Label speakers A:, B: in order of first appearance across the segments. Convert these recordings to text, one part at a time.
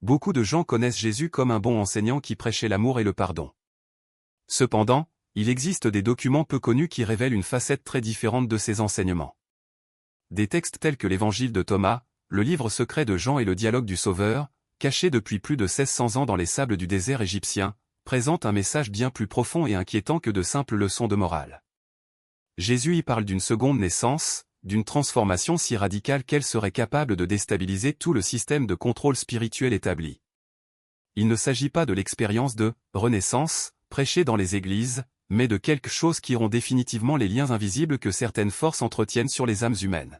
A: Beaucoup de gens connaissent Jésus comme un bon enseignant qui prêchait l'amour et le pardon. Cependant, il existe des documents peu connus qui révèlent une facette très différente de ces enseignements. Des textes tels que l'Évangile de Thomas, le livre secret de Jean et le dialogue du Sauveur, cachés depuis plus de 1600 ans dans les sables du désert égyptien, présentent un message bien plus profond et inquiétant que de simples leçons de morale. Jésus y parle d'une seconde naissance, d'une transformation si radicale qu'elle serait capable de déstabiliser tout le système de contrôle spirituel établi. Il ne s'agit pas de l'expérience de « renaissance » prêchée dans les églises, mais de quelque chose qui rompt définitivement les liens invisibles que certaines forces entretiennent sur les âmes humaines.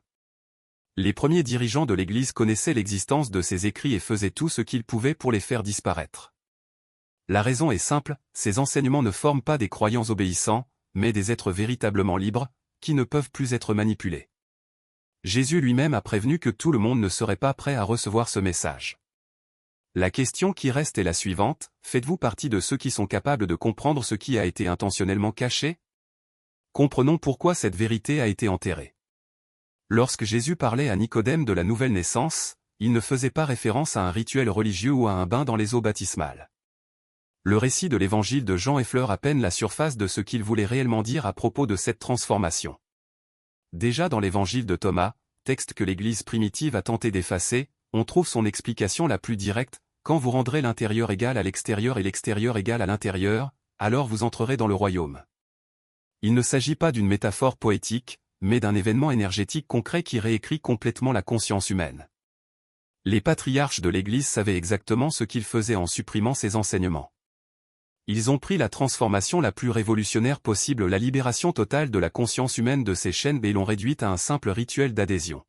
A: Les premiers dirigeants de l'Église connaissaient l'existence de ces écrits et faisaient tout ce qu'ils pouvaient pour les faire disparaître. La raison est simple, ces enseignements ne forment pas des croyants obéissants, mais des êtres véritablement libres, qui ne peuvent plus être manipulés. Jésus lui-même a prévenu que tout le monde ne serait pas prêt à recevoir ce message. La question qui reste est la suivante, faites-vous partie de ceux qui sont capables de comprendre ce qui a été intentionnellement caché? Comprenons pourquoi cette vérité a été enterrée. Lorsque Jésus parlait à Nicodème de la nouvelle naissance, il ne faisait pas référence à un rituel religieux ou à un bain dans les eaux baptismales. Le récit de l'évangile de Jean effleure à peine la surface de ce qu'il voulait réellement dire à propos de cette transformation. Déjà dans l'évangile de Thomas, texte que l'Église primitive a tenté d'effacer, on trouve son explication la plus directe, quand vous rendrez l'intérieur égal à l'extérieur et l'extérieur égal à l'intérieur, alors vous entrerez dans le royaume. Il ne s'agit pas d'une métaphore poétique, mais d'un événement énergétique concret qui réécrit complètement la conscience humaine. Les patriarches de l'Église savaient exactement ce qu'ils faisaient en supprimant ces enseignements. Ils ont pris la transformation la plus révolutionnaire possible, la libération totale de la conscience humaine de ces chaînes et l'ont réduite à un simple rituel d'adhésion.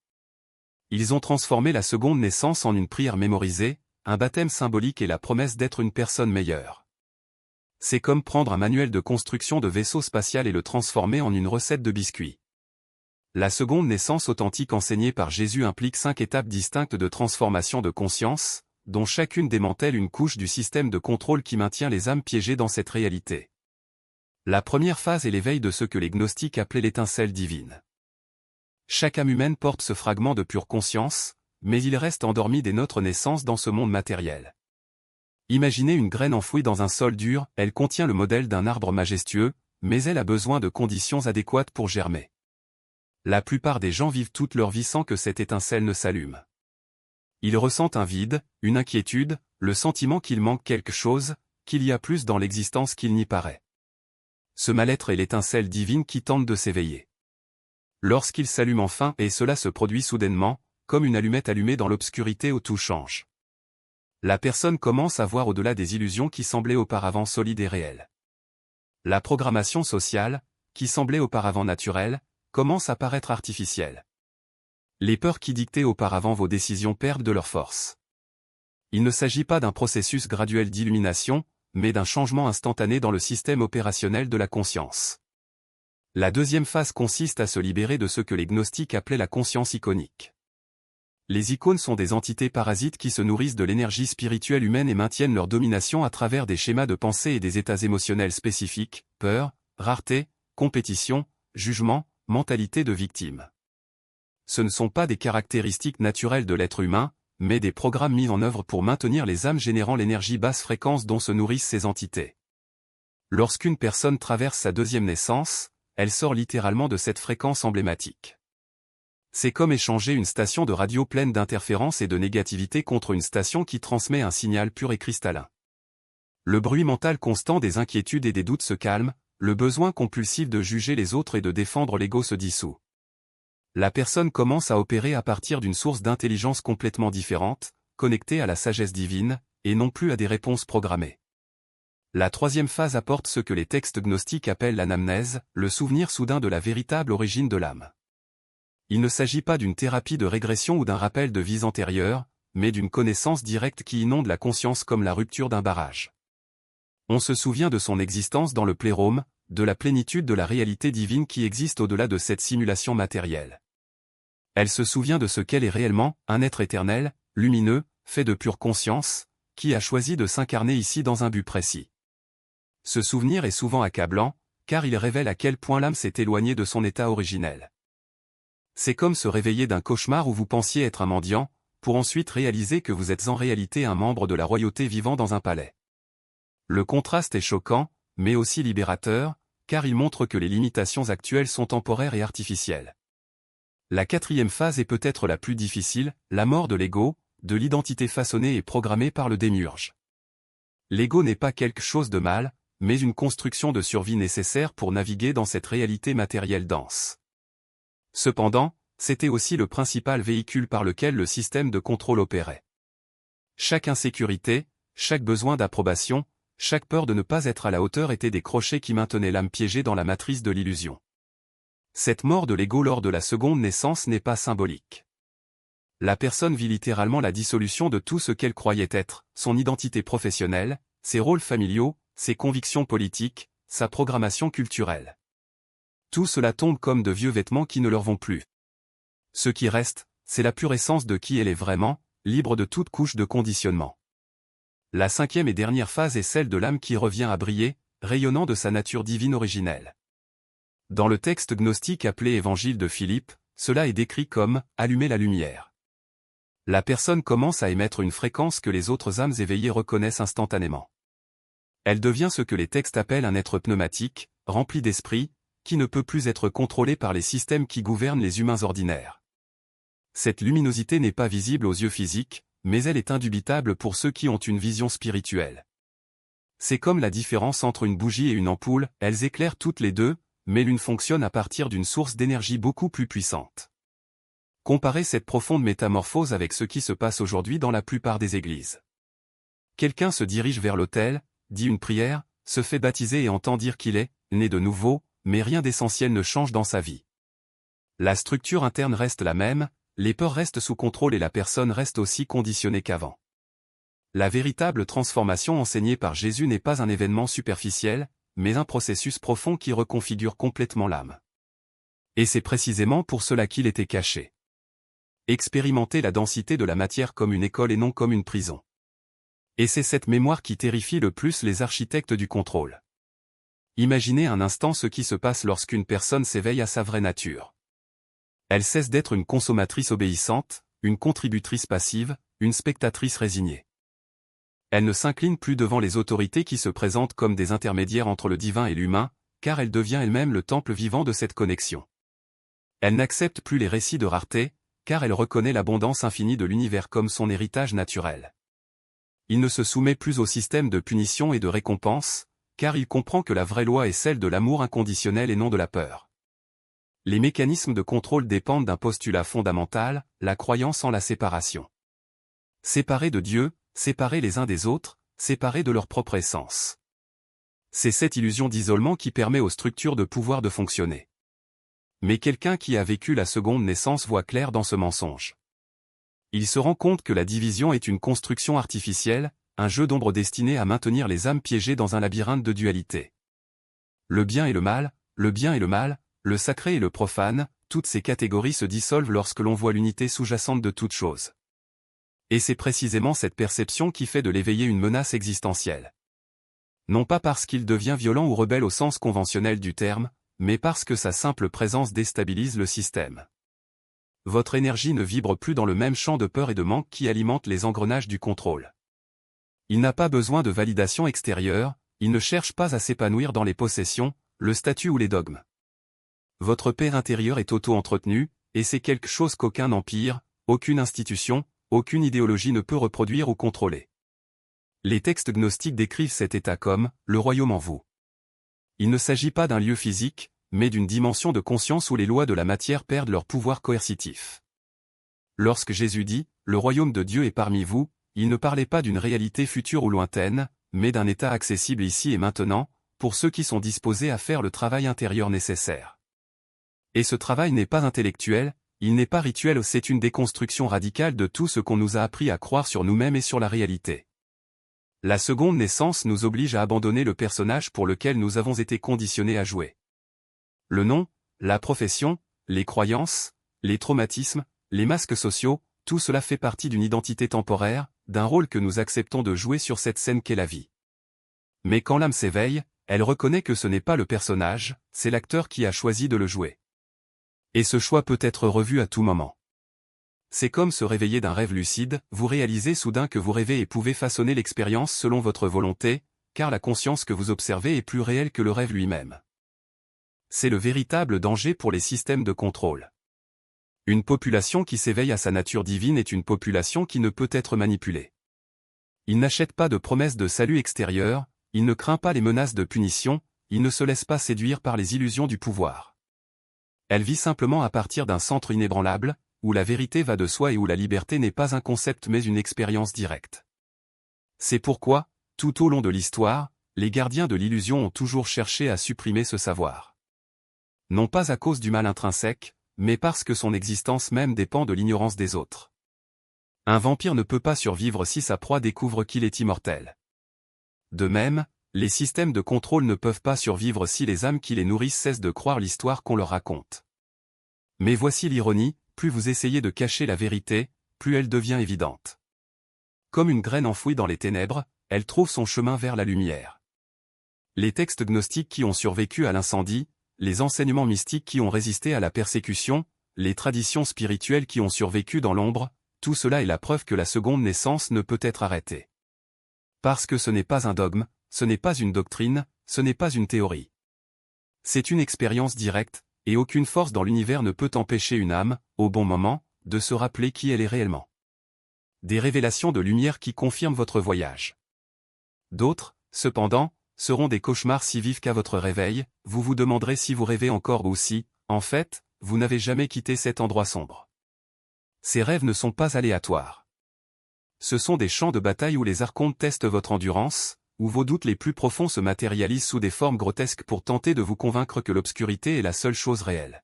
A: Ils ont transformé la seconde naissance en une prière mémorisée, un baptême symbolique et la promesse d'être une personne meilleure. C'est comme prendre un manuel de construction de vaisseau spatial et le transformer en une recette de biscuits. La seconde naissance authentique enseignée par Jésus implique 5 étapes distinctes de transformation de conscience, dont chacune démantèle une couche du système de contrôle qui maintient les âmes piégées dans cette réalité. La première phase est l'éveil de ce que les gnostiques appelaient l'étincelle divine. Chaque âme humaine porte ce fragment de pure conscience, mais il reste endormi dès notre naissance dans ce monde matériel. Imaginez une graine enfouie dans un sol dur, elle contient le modèle d'un arbre majestueux, mais elle a besoin de conditions adéquates pour germer. La plupart des gens vivent toute leur vie sans que cette étincelle ne s'allume. Ils ressentent un vide, une inquiétude, le sentiment qu'il manque quelque chose, qu'il y a plus dans l'existence qu'il n'y paraît. Ce mal-être est l'étincelle divine qui tente de s'éveiller. Lorsqu'il s'allume enfin, et cela se produit soudainement, comme une allumette allumée dans l'obscurité où tout change. La personne commence à voir au-delà des illusions qui semblaient auparavant solides et réelles. La programmation sociale, qui semblait auparavant naturelle, commence à paraître artificielle. Les peurs qui dictaient auparavant vos décisions perdent de leur force. Il ne s'agit pas d'un processus graduel d'illumination, mais d'un changement instantané dans le système opérationnel de la conscience. La deuxième phase consiste à se libérer de ce que les gnostiques appelaient la conscience iconique. Les icônes sont des entités parasites qui se nourrissent de l'énergie spirituelle humaine et maintiennent leur domination à travers des schémas de pensée et des états émotionnels spécifiques, peur, rareté, compétition, jugement, mentalité de victime. Ce ne sont pas des caractéristiques naturelles de l'être humain, mais des programmes mis en œuvre pour maintenir les âmes générant l'énergie basse fréquence dont se nourrissent ces entités. Lorsqu'une personne traverse sa deuxième naissance, elle sort littéralement de cette fréquence emblématique. C'est comme échanger une station de radio pleine d'interférences et de négativité contre une station qui transmet un signal pur et cristallin. Le bruit mental constant des inquiétudes et des doutes se calme, le besoin compulsif de juger les autres et de défendre l'ego se dissout. La personne commence à opérer à partir d'une source d'intelligence complètement différente, connectée à la sagesse divine, et non plus à des réponses programmées. La troisième phase apporte ce que les textes gnostiques appellent l'anamnèse, le souvenir soudain de la véritable origine de l'âme. Il ne s'agit pas d'une thérapie de régression ou d'un rappel de vies antérieures, mais d'une connaissance directe qui inonde la conscience comme la rupture d'un barrage. On se souvient de son existence dans le plérôme, de la plénitude de la réalité divine qui existe au-delà de cette simulation matérielle. Elle se souvient de ce qu'elle est réellement, un être éternel, lumineux, fait de pure conscience, qui a choisi de s'incarner ici dans un but précis. Ce souvenir est souvent accablant, car il révèle à quel point l'âme s'est éloignée de son état originel. C'est comme se réveiller d'un cauchemar où vous pensiez être un mendiant, pour ensuite réaliser que vous êtes en réalité un membre de la royauté vivant dans un palais. Le contraste est choquant, mais aussi libérateur, car il montre que les limitations actuelles sont temporaires et artificielles. La quatrième phase est peut-être la plus difficile, la mort de l'ego, de l'identité façonnée et programmée par le démiurge. L'ego n'est pas quelque chose de mal, mais une construction de survie nécessaire pour naviguer dans cette réalité matérielle dense. Cependant, c'était aussi le principal véhicule par lequel le système de contrôle opérait. Chaque insécurité, chaque besoin d'approbation, chaque peur de ne pas être à la hauteur étaient des crochets qui maintenaient l'âme piégée dans la matrice de l'illusion. Cette mort de l'ego lors de la seconde naissance n'est pas symbolique. La personne vit littéralement la dissolution de tout ce qu'elle croyait être, son identité professionnelle, ses rôles familiaux, ses convictions politiques, sa programmation culturelle. Tout cela tombe comme de vieux vêtements qui ne leur vont plus. Ce qui reste, c'est la pure essence de qui elle est vraiment, libre de toute couche de conditionnement. La cinquième et dernière phase est celle de l'âme qui revient à briller, rayonnant de sa nature divine originelle. Dans le texte gnostique appelé Évangile de Philippe, cela est décrit comme « allumer la lumière ». La personne commence à émettre une fréquence que les autres âmes éveillées reconnaissent instantanément. Elle devient ce que les textes appellent un être pneumatique, rempli d'esprit, qui ne peut plus être contrôlé par les systèmes qui gouvernent les humains ordinaires. Cette luminosité n'est pas visible aux yeux physiques, mais elle est indubitable pour ceux qui ont une vision spirituelle. C'est comme la différence entre une bougie et une ampoule, elles éclairent toutes les deux, mais l'une fonctionne à partir d'une source d'énergie beaucoup plus puissante. Comparez cette profonde métamorphose avec ce qui se passe aujourd'hui dans la plupart des églises. Quelqu'un se dirige vers l'autel, dit une prière, se fait baptiser et entend dire qu'il est né de nouveau, mais rien d'essentiel ne change dans sa vie. La structure interne reste la même, les peurs restent sous contrôle et la personne reste aussi conditionnée qu'avant. La véritable transformation enseignée par Jésus n'est pas un événement superficiel, mais un processus profond qui reconfigure complètement l'âme. Et c'est précisément pour cela qu'il était caché. Expérimenter la densité de la matière comme une école et non comme une prison. Et c'est cette mémoire qui terrifie le plus les architectes du contrôle. Imaginez un instant ce qui se passe lorsqu'une personne s'éveille à sa vraie nature. Elle cesse d'être une consommatrice obéissante, une contributrice passive, une spectatrice résignée. Elle ne s'incline plus devant les autorités qui se présentent comme des intermédiaires entre le divin et l'humain, car elle devient elle-même le temple vivant de cette connexion. Elle n'accepte plus les récits de rareté, car elle reconnaît l'abondance infinie de l'univers comme son héritage naturel. Il ne se soumet plus au système de punition et de récompense, car il comprend que la vraie loi est celle de l'amour inconditionnel et non de la peur. Les mécanismes de contrôle dépendent d'un postulat fondamental, la croyance en la séparation. Séparés de Dieu, séparés les uns des autres, séparés de leur propre essence. C'est cette illusion d'isolement qui permet aux structures de pouvoir de fonctionner. Mais quelqu'un qui a vécu la seconde naissance voit clair dans ce mensonge. Il se rend compte que la division est une construction artificielle, un jeu d'ombre destiné à maintenir les âmes piégées dans un labyrinthe de dualité. Le bien et le mal, le sacré et le profane, toutes ces catégories se dissolvent lorsque l'on voit l'unité sous-jacente de toute chose. Et c'est précisément cette perception qui fait de l'éveillé une menace existentielle. Non pas parce qu'il devient violent ou rebelle au sens conventionnel du terme, mais parce que sa simple présence déstabilise le système. Votre énergie ne vibre plus dans le même champ de peur et de manque qui alimente les engrenages du contrôle. Il n'a pas besoin de validation extérieure, il ne cherche pas à s'épanouir dans les possessions, le statut ou les dogmes. Votre paix intérieure est auto-entretenue, et c'est quelque chose qu'aucun empire, aucune institution, aucune idéologie ne peut reproduire ou contrôler. Les textes gnostiques décrivent cet état comme « le royaume en vous ». Il ne s'agit pas d'un lieu physique, mais d'une dimension de conscience où les lois de la matière perdent leur pouvoir coercitif. Lorsque Jésus dit « le royaume de Dieu est parmi vous », il ne parlait pas d'une réalité future ou lointaine, mais d'un état accessible ici et maintenant, pour ceux qui sont disposés à faire le travail intérieur nécessaire. Et ce travail n'est pas intellectuel, il n'est pas rituel, c'est une déconstruction radicale de tout ce qu'on nous a appris à croire sur nous-mêmes et sur la réalité. La seconde naissance nous oblige à abandonner le personnage pour lequel nous avons été conditionnés à jouer. Le nom, la profession, les croyances, les traumatismes, les masques sociaux, tout cela fait partie d'une identité temporaire, d'un rôle que nous acceptons de jouer sur cette scène qu'est la vie. Mais quand l'âme s'éveille, elle reconnaît que ce n'est pas le personnage, c'est l'acteur qui a choisi de le jouer. Et ce choix peut être revu à tout moment. C'est comme se réveiller d'un rêve lucide, vous réalisez soudain que vous rêvez et pouvez façonner l'expérience selon votre volonté, car la conscience que vous observez est plus réelle que le rêve lui-même. C'est le véritable danger pour les systèmes de contrôle. Une population qui s'éveille à sa nature divine est une population qui ne peut être manipulée. Il n'achète pas de promesses de salut extérieur, il ne craint pas les menaces de punition, il ne se laisse pas séduire par les illusions du pouvoir. Elle vit simplement à partir d'un centre inébranlable, où la vérité va de soi et où la liberté n'est pas un concept mais une expérience directe. C'est pourquoi, tout au long de l'histoire, les gardiens de l'illusion ont toujours cherché à supprimer ce savoir. Non pas à cause du mal intrinsèque, mais parce que son existence même dépend de l'ignorance des autres. Un vampire ne peut pas survivre si sa proie découvre qu'il est immortel. De même, les systèmes de contrôle ne peuvent pas survivre si les âmes qui les nourrissent cessent de croire l'histoire qu'on leur raconte. Mais voici l'ironie, plus vous essayez de cacher la vérité, plus elle devient évidente. Comme une graine enfouie dans les ténèbres, elle trouve son chemin vers la lumière. Les textes gnostiques qui ont survécu à l'incendie, les enseignements mystiques qui ont résisté à la persécution, les traditions spirituelles qui ont survécu dans l'ombre, tout cela est la preuve que la seconde naissance ne peut être arrêtée. Parce que ce n'est pas un dogme, ce n'est pas une doctrine, ce n'est pas une théorie. C'est une expérience directe, et aucune force dans l'univers ne peut empêcher une âme, au bon moment, de se rappeler qui elle est réellement. Des révélations de lumière qui confirment votre voyage. D'autres, cependant, seront des cauchemars si vifs qu'à votre réveil, vous vous demanderez si vous rêvez encore ou si, en fait, vous n'avez jamais quitté cet endroit sombre. Ces rêves ne sont pas aléatoires. Ce sont des champs de bataille où les archontes testent votre endurance, où vos doutes les plus profonds se matérialisent sous des formes grotesques pour tenter de vous convaincre que l'obscurité est la seule chose réelle.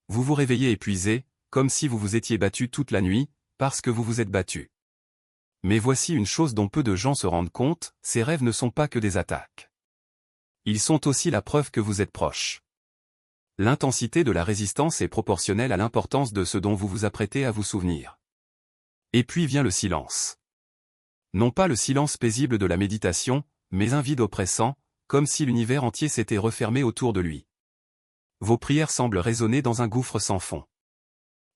A: Vous vous réveillez épuisé, comme si vous vous étiez battu toute la nuit, parce que vous vous êtes battu. Mais voici une chose dont peu de gens se rendent compte, ces rêves ne sont pas que des attaques. Ils sont aussi la preuve que vous êtes proche. L'intensité de la résistance est proportionnelle à l'importance de ce dont vous vous apprêtez à vous souvenir. Et puis vient le silence. Non pas le silence paisible de la méditation, mais un vide oppressant, comme si l'univers entier s'était refermé autour de lui. Vos prières semblent résonner dans un gouffre sans fond.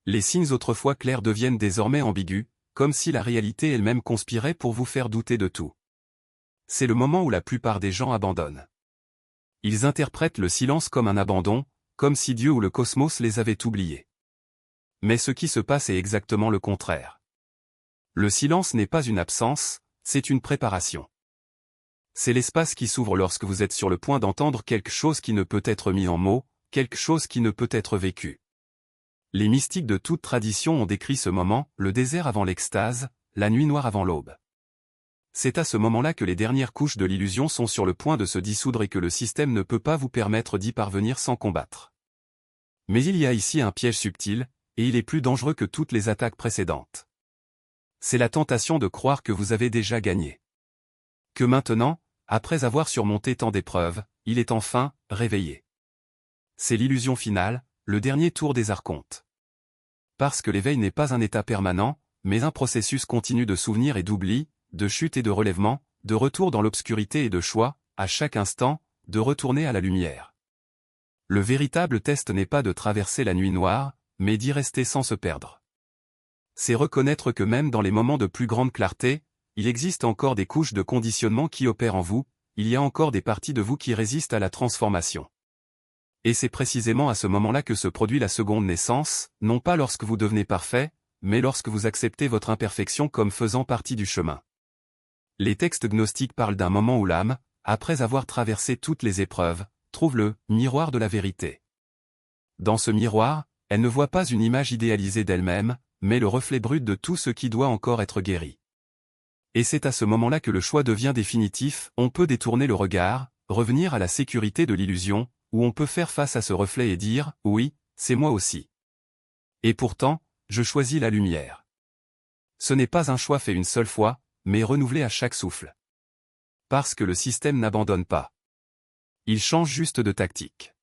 A: Les signes autrefois clairs deviennent désormais ambigus, comme si la réalité elle-même conspirait pour vous faire douter de tout. C'est le moment où la plupart des gens abandonnent. Ils interprètent le silence comme un abandon, comme si Dieu ou le cosmos les avait oubliés. Mais ce qui se passe est exactement le contraire. Le silence n'est pas une absence, c'est une préparation. C'est l'espace qui s'ouvre lorsque vous êtes sur le point d'entendre quelque chose qui ne peut être mis en mots, quelque chose qui ne peut être vécu. Les mystiques de toute tradition ont décrit ce moment, le désert avant l'extase, la nuit noire avant l'aube. C'est à ce moment-là que les dernières couches de l'illusion sont sur le point de se dissoudre et que le système ne peut pas vous permettre d'y parvenir sans combattre. Mais il y a ici un piège subtil, et il est plus dangereux que toutes les attaques précédentes. C'est la tentation de croire que vous avez déjà gagné. Que maintenant, après avoir surmonté tant d'épreuves, il est enfin réveillé. C'est l'illusion finale, le dernier tour des archontes. Parce que l'éveil n'est pas un état permanent, mais un processus continu de souvenirs et d'oubli, de chute et de relèvement, de retour dans l'obscurité et de choix, à chaque instant, de retourner à la lumière. Le véritable test n'est pas de traverser la nuit noire, mais d'y rester sans se perdre. C'est reconnaître que même dans les moments de plus grande clarté, il existe encore des couches de conditionnement qui opèrent en vous, il y a encore des parties de vous qui résistent à la transformation. Et c'est précisément à ce moment-là que se produit la seconde naissance, non pas lorsque vous devenez parfait, mais lorsque vous acceptez votre imperfection comme faisant partie du chemin. Les textes gnostiques parlent d'un moment où l'âme, après avoir traversé toutes les épreuves, trouve le miroir de la vérité. Dans ce miroir, elle ne voit pas une image idéalisée d'elle-même, mais le reflet brut de tout ce qui doit encore être guéri. Et c'est à ce moment-là que le choix devient définitif, on peut détourner le regard, revenir à la sécurité de l'illusion, ou on peut faire face à ce reflet et dire « Oui, c'est moi aussi. » Et pourtant, je choisis la lumière. Ce n'est pas un choix fait une seule fois, mais renouvelé à chaque souffle. Parce que le système n'abandonne pas. Il change juste de tactique.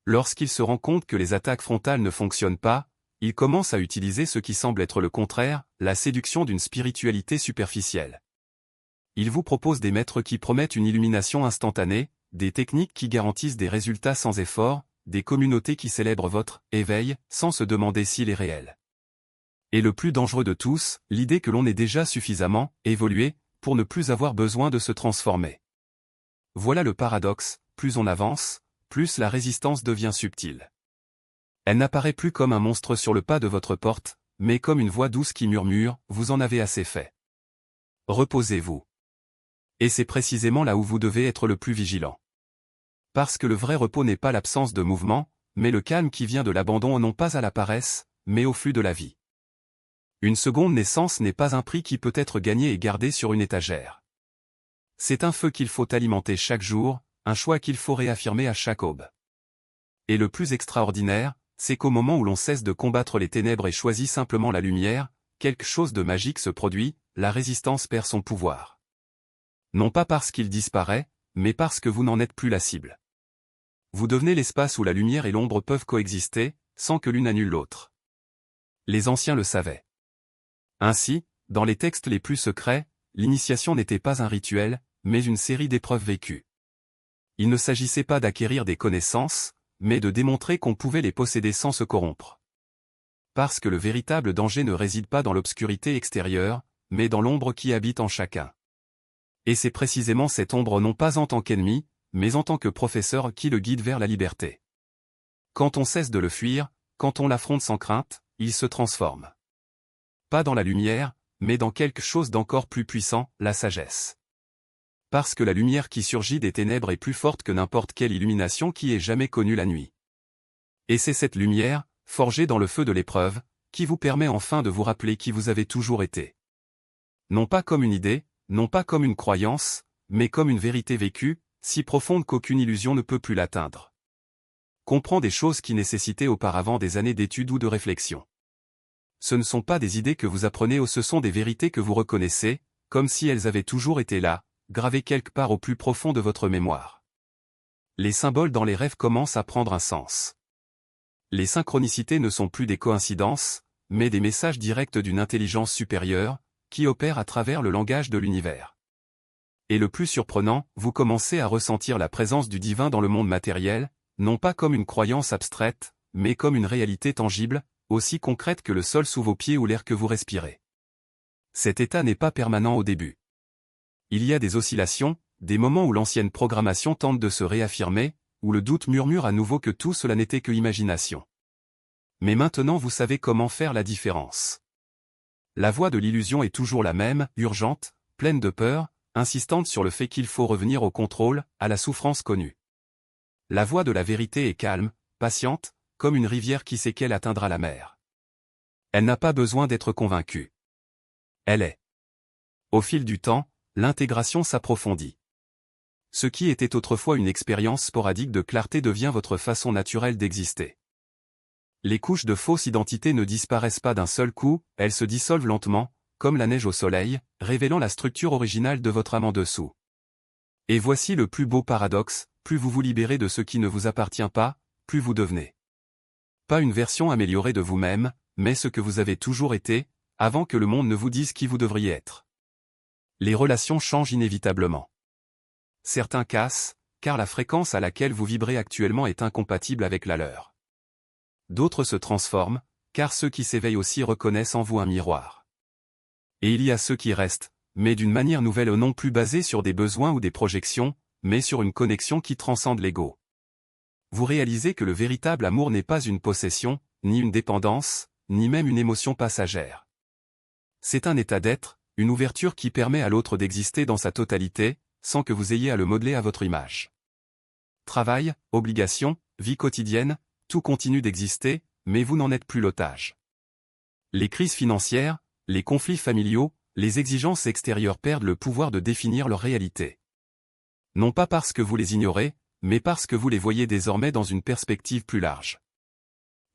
A: Lorsqu'il se rend compte que les attaques frontales ne fonctionnent pas, il commence à utiliser ce qui semble être le contraire, la séduction d'une spiritualité superficielle. Il vous propose des maîtres qui promettent une illumination instantanée, des techniques qui garantissent des résultats sans effort, des communautés qui célèbrent votre éveil, sans se demander s'il est réel. Et le plus dangereux de tous, l'idée que l'on est déjà suffisamment évolué pour ne plus avoir besoin de se transformer. Voilà le paradoxe, plus on avance, plus la résistance devient subtile. Elle n'apparaît plus comme un monstre sur le pas de votre porte, mais comme une voix douce qui murmure « Vous en avez assez fait. Reposez-vous. » Et c'est précisément là où vous devez être le plus vigilant. Parce que le vrai repos n'est pas l'absence de mouvement, mais le calme qui vient de l'abandon non pas à la paresse, mais au flux de la vie. Une seconde naissance n'est pas un prix qui peut être gagné et gardé sur une étagère. C'est un feu qu'il faut alimenter chaque jour, un choix qu'il faut réaffirmer à chaque aube. Et le plus extraordinaire, c'est qu'au moment où l'on cesse de combattre les ténèbres et choisit simplement la lumière, quelque chose de magique se produit, la résistance perd son pouvoir. Non pas parce qu'il disparaît, mais parce que vous n'en êtes plus la cible. Vous devenez l'espace où la lumière et l'ombre peuvent coexister, sans que l'une annule l'autre. Les anciens le savaient. Ainsi, dans les textes les plus secrets, l'initiation n'était pas un rituel, mais une série d'épreuves vécues. Il ne s'agissait pas d'acquérir des connaissances, mais de démontrer qu'on pouvait les posséder sans se corrompre. Parce que le véritable danger ne réside pas dans l'obscurité extérieure, mais dans l'ombre qui habite en chacun. Et c'est précisément cette ombre non pas en tant qu'ennemi, mais en tant que professeur qui le guide vers la liberté. Quand on cesse de le fuir, quand on l'affronte sans crainte, il se transforme. Pas dans la lumière, mais dans quelque chose d'encore plus puissant, la sagesse. Parce que la lumière qui surgit des ténèbres est plus forte que n'importe quelle illumination qui ait jamais connu la nuit. Et c'est cette lumière, forgée dans le feu de l'épreuve, qui vous permet enfin de vous rappeler qui vous avez toujours été. Non pas comme une idée, non pas comme une croyance, mais comme une vérité vécue, si profonde qu'aucune illusion ne peut plus l'atteindre. Comprend des choses qui nécessitaient auparavant des années d'études ou de réflexion. Ce ne sont pas des idées que vous apprenez ou ce sont des vérités que vous reconnaissez, comme si elles avaient toujours été là, gravées quelque part au plus profond de votre mémoire. Les symboles dans les rêves commencent à prendre un sens. Les synchronicités ne sont plus des coïncidences, mais des messages directs d'une intelligence supérieure, qui opère à travers le langage de l'univers. Et le plus surprenant, vous commencez à ressentir la présence du divin dans le monde matériel, non pas comme une croyance abstraite, mais comme une réalité tangible, aussi concrète que le sol sous vos pieds ou l'air que vous respirez. Cet état n'est pas permanent au début. Il y a des oscillations, des moments où l'ancienne programmation tente de se réaffirmer, où le doute murmure à nouveau que tout cela n'était que imagination. Mais maintenant vous savez comment faire la différence. La voix de l'illusion est toujours la même, urgente, pleine de peur, insistante sur le fait qu'il faut revenir au contrôle, à la souffrance connue. La voix de la vérité est calme, patiente, comme une rivière qui sait qu'elle atteindra la mer. Elle n'a pas besoin d'être convaincue. Elle est. Au fil du temps, l'intégration s'approfondit. Ce qui était autrefois une expérience sporadique de clarté devient votre façon naturelle d'exister. Les couches de fausse identité ne disparaissent pas d'un seul coup, elles se dissolvent lentement, comme la neige au soleil, révélant la structure originale de votre âme en dessous. Et voici le plus beau paradoxe, plus vous vous libérez de ce qui ne vous appartient pas, plus vous devenez. Pas une version améliorée de vous-même, mais ce que vous avez toujours été, avant que le monde ne vous dise qui vous devriez être. Les relations changent inévitablement. Certains cassent, car la fréquence à laquelle vous vibrez actuellement est incompatible avec la leur. D'autres se transforment, car ceux qui s'éveillent aussi reconnaissent en vous un miroir. Et il y a ceux qui restent, mais d'une manière nouvelle non plus basée sur des besoins ou des projections, mais sur une connexion qui transcende l'ego. Vous réalisez que le véritable amour n'est pas une possession, ni une dépendance, ni même une émotion passagère. C'est un état d'être, une ouverture qui permet à l'autre d'exister dans sa totalité, sans que vous ayez à le modeler à votre image. Travail, obligation, vie quotidienne, tout continue d'exister, mais vous n'en êtes plus l'otage. Les crises financières, les conflits familiaux, les exigences extérieures perdent le pouvoir de définir leur réalité. Non pas parce que vous les ignorez, mais parce que vous les voyez désormais dans une perspective plus large.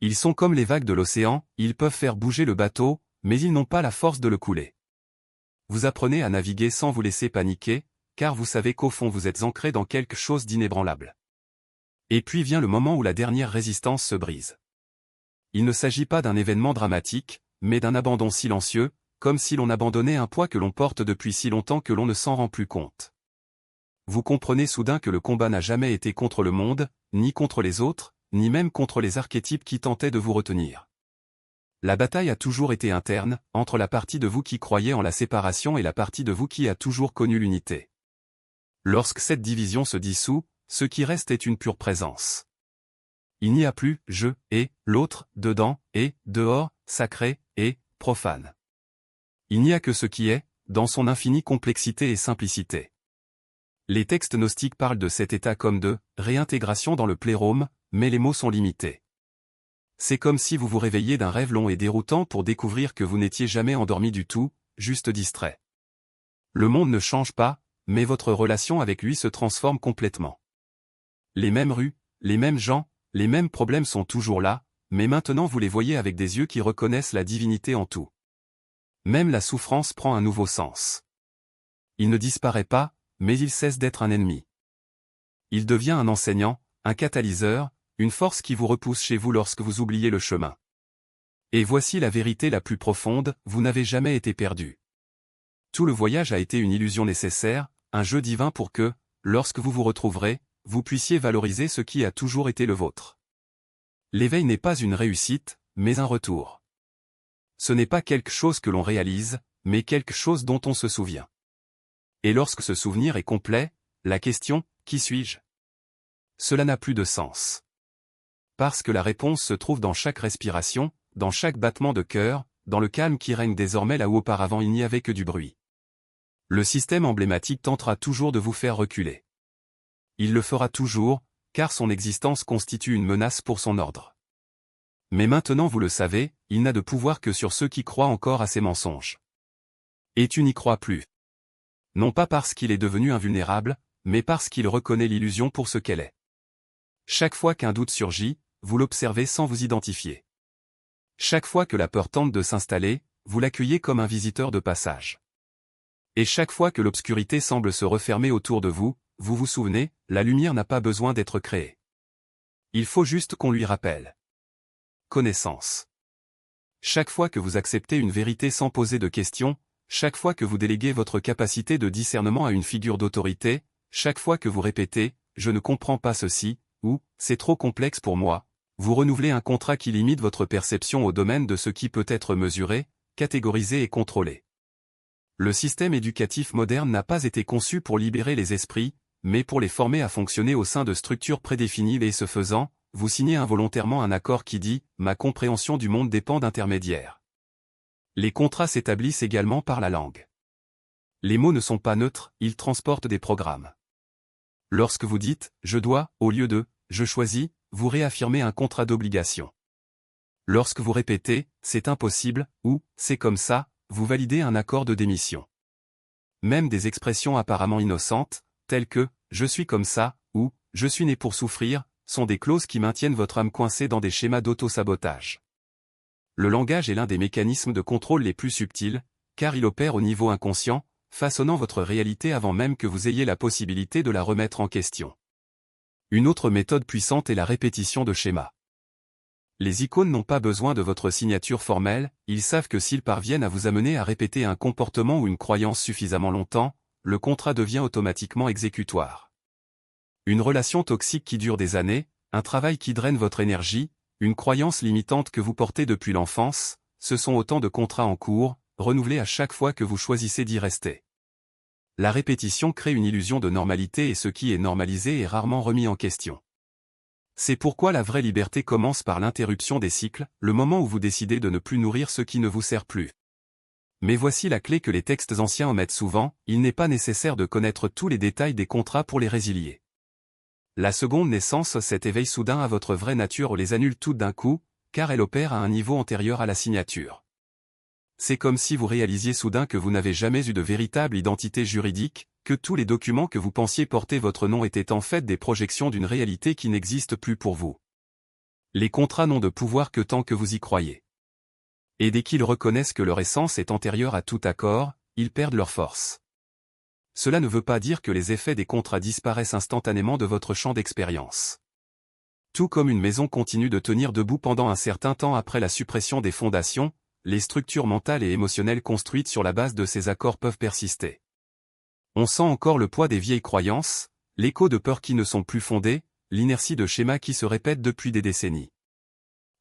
A: Ils sont comme les vagues de l'océan, ils peuvent faire bouger le bateau, mais ils n'ont pas la force de le couler. Vous apprenez à naviguer sans vous laisser paniquer, car vous savez qu'au fond vous êtes ancré dans quelque chose d'inébranlable. Et puis vient le moment où la dernière résistance se brise. Il ne s'agit pas d'un événement dramatique, mais d'un abandon silencieux, comme si l'on abandonnait un poids que l'on porte depuis si longtemps que l'on ne s'en rend plus compte. Vous comprenez soudain que le combat n'a jamais été contre le monde, ni contre les autres, ni même contre les archétypes qui tentaient de vous retenir. La bataille a toujours été interne, entre la partie de vous qui croyait en la séparation et la partie de vous qui a toujours connu l'unité. Lorsque cette division se dissout, ce qui reste est une pure présence. Il n'y a plus « je » et « l'autre » dedans, et « dehors », sacré, et « profane ». Il n'y a que ce qui est, dans son infinie complexité et simplicité. Les textes gnostiques parlent de cet état comme de « réintégration dans le plérôme », mais les mots sont limités. C'est comme si vous vous réveilliez d'un rêve long et déroutant pour découvrir que vous n'étiez jamais endormi du tout, juste distrait. Le monde ne change pas, mais votre relation avec lui se transforme complètement. Les mêmes rues, les mêmes gens, les mêmes problèmes sont toujours là, mais maintenant vous les voyez avec des yeux qui reconnaissent la divinité en tout. Même la souffrance prend un nouveau sens. Il ne disparaît pas, mais il cesse d'être un ennemi. Il devient un enseignant, un catalyseur, une force qui vous repousse chez vous lorsque vous oubliez le chemin. Et voici la vérité la plus profonde, vous n'avez jamais été perdu. Tout le voyage a été une illusion nécessaire, un jeu divin pour que, lorsque vous vous retrouverez, vous puissiez valoriser ce qui a toujours été le vôtre. L'éveil n'est pas une réussite, mais un retour. Ce n'est pas quelque chose que l'on réalise, mais quelque chose dont on se souvient. Et lorsque ce souvenir est complet, la question « Qui suis-je » cela n'a plus de sens. Parce que la réponse se trouve dans chaque respiration, dans chaque battement de cœur, dans le calme qui règne désormais là où auparavant il n'y avait que du bruit. Le système emblématique tentera toujours de vous faire reculer. Il le fera toujours, car son existence constitue une menace pour son ordre. Mais maintenant vous le savez, il n'a de pouvoir que sur ceux qui croient encore à ses mensonges. Et tu n'y crois plus. Non pas parce qu'il est devenu invulnérable, mais parce qu'il reconnaît l'illusion pour ce qu'elle est. Chaque fois qu'un doute surgit, vous l'observez sans vous identifier. Chaque fois que la peur tente de s'installer, vous l'accueillez comme un visiteur de passage. Et chaque fois que l'obscurité semble se refermer autour de vous, vous vous souvenez, la lumière n'a pas besoin d'être créée. Il faut juste qu'on lui rappelle. Connaissance. Chaque fois que vous acceptez une vérité sans poser de questions, chaque fois que vous déléguez votre capacité de discernement à une figure d'autorité, chaque fois que vous répétez « je ne comprends pas ceci » ou « c'est trop complexe pour moi », vous renouvelez un contrat qui limite votre perception au domaine de ce qui peut être mesuré, catégorisé et contrôlé. Le système éducatif moderne n'a pas été conçu pour libérer les esprits, mais pour les former à fonctionner au sein de structures prédéfinies et ce faisant, vous signez involontairement un accord qui dit « ma compréhension du monde dépend d'intermédiaires ». Les contrats s'établissent également par la langue. Les mots ne sont pas neutres, ils transportent des programmes. Lorsque vous dites « je dois » au lieu de « je choisis », vous réaffirmez un contrat d'obligation. Lorsque vous répétez « c'est impossible » ou « c'est comme ça », vous validez un accord de démission. Même des expressions apparemment innocentes, telles que « je suis comme ça » ou « je suis né pour souffrir », sont des clauses qui maintiennent votre âme coincée dans des schémas d'auto-sabotage. Le langage est l'un des mécanismes de contrôle les plus subtils, car il opère au niveau inconscient, façonnant votre réalité avant même que vous ayez la possibilité de la remettre en question. Une autre méthode puissante est la répétition de schémas. Les icônes n'ont pas besoin de votre signature formelle, ils savent que s'ils parviennent à vous amener à répéter un comportement ou une croyance suffisamment longtemps, le contrat devient automatiquement exécutoire. Une relation toxique qui dure des années, un travail qui draine votre énergie, une croyance limitante que vous portez depuis l'enfance, ce sont autant de contrats en cours, renouvelés à chaque fois que vous choisissez d'y rester. La répétition crée une illusion de normalité et ce qui est normalisé est rarement remis en question. C'est pourquoi la vraie liberté commence par l'interruption des cycles, le moment où vous décidez de ne plus nourrir ce qui ne vous sert plus. Mais voici la clé que les textes anciens omettent souvent, il n'est pas nécessaire de connaître tous les détails des contrats pour les résilier. La seconde naissance, cet éveil soudain à votre vraie nature les annule toutes d'un coup, car elle opère à un niveau antérieur à la signature. C'est comme si vous réalisiez soudain que vous n'avez jamais eu de véritable identité juridique, que tous les documents que vous pensiez porter votre nom étaient en fait des projections d'une réalité qui n'existe plus pour vous. Les contrats n'ont de pouvoir que tant que vous y croyez. Et dès qu'ils reconnaissent que leur essence est antérieure à tout accord, ils perdent leur force. Cela ne veut pas dire que les effets des contrats disparaissent instantanément de votre champ d'expérience. Tout comme une maison continue de tenir debout pendant un certain temps après la suppression des fondations, les structures mentales et émotionnelles construites sur la base de ces accords peuvent persister. On sent encore le poids des vieilles croyances, l'écho de peurs qui ne sont plus fondées, l'inertie de schémas qui se répètent depuis des décennies.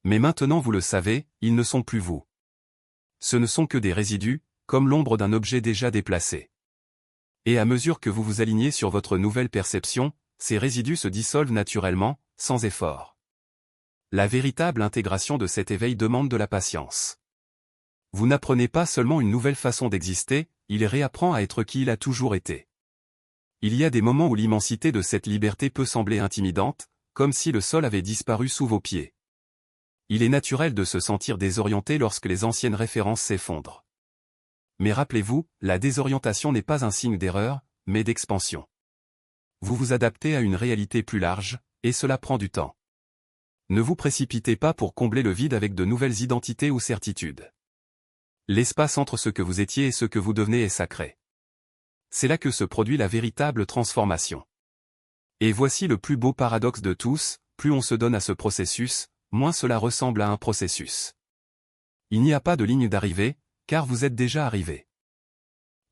A: Mais maintenant vous le savez, ils ne sont plus vous. Ce ne sont que des résidus, comme l'ombre d'un objet déjà déplacé. Et à mesure que vous vous alignez sur votre nouvelle perception, ces résidus se dissolvent naturellement, sans effort. La véritable intégration de cet éveil demande de la patience. Vous n'apprenez pas seulement une nouvelle façon d'exister, il réapprend à être qui il a toujours été. Il y a des moments où l'immensité de cette liberté peut sembler intimidante, comme si le sol avait disparu sous vos pieds. Il est naturel de se sentir désorienté lorsque les anciennes références s'effondrent. Mais rappelez-vous, la désorientation n'est pas un signe d'erreur, mais d'expansion. Vous vous adaptez à une réalité plus large, et cela prend du temps. Ne vous précipitez pas pour combler le vide avec de nouvelles identités ou certitudes. L'espace entre ce que vous étiez et ce que vous devenez est sacré. C'est là que se produit la véritable transformation. Et voici le plus beau paradoxe de tous, plus on se donne à ce processus, moins cela ressemble à un processus. Il n'y a pas de ligne d'arrivée, car vous êtes déjà arrivé.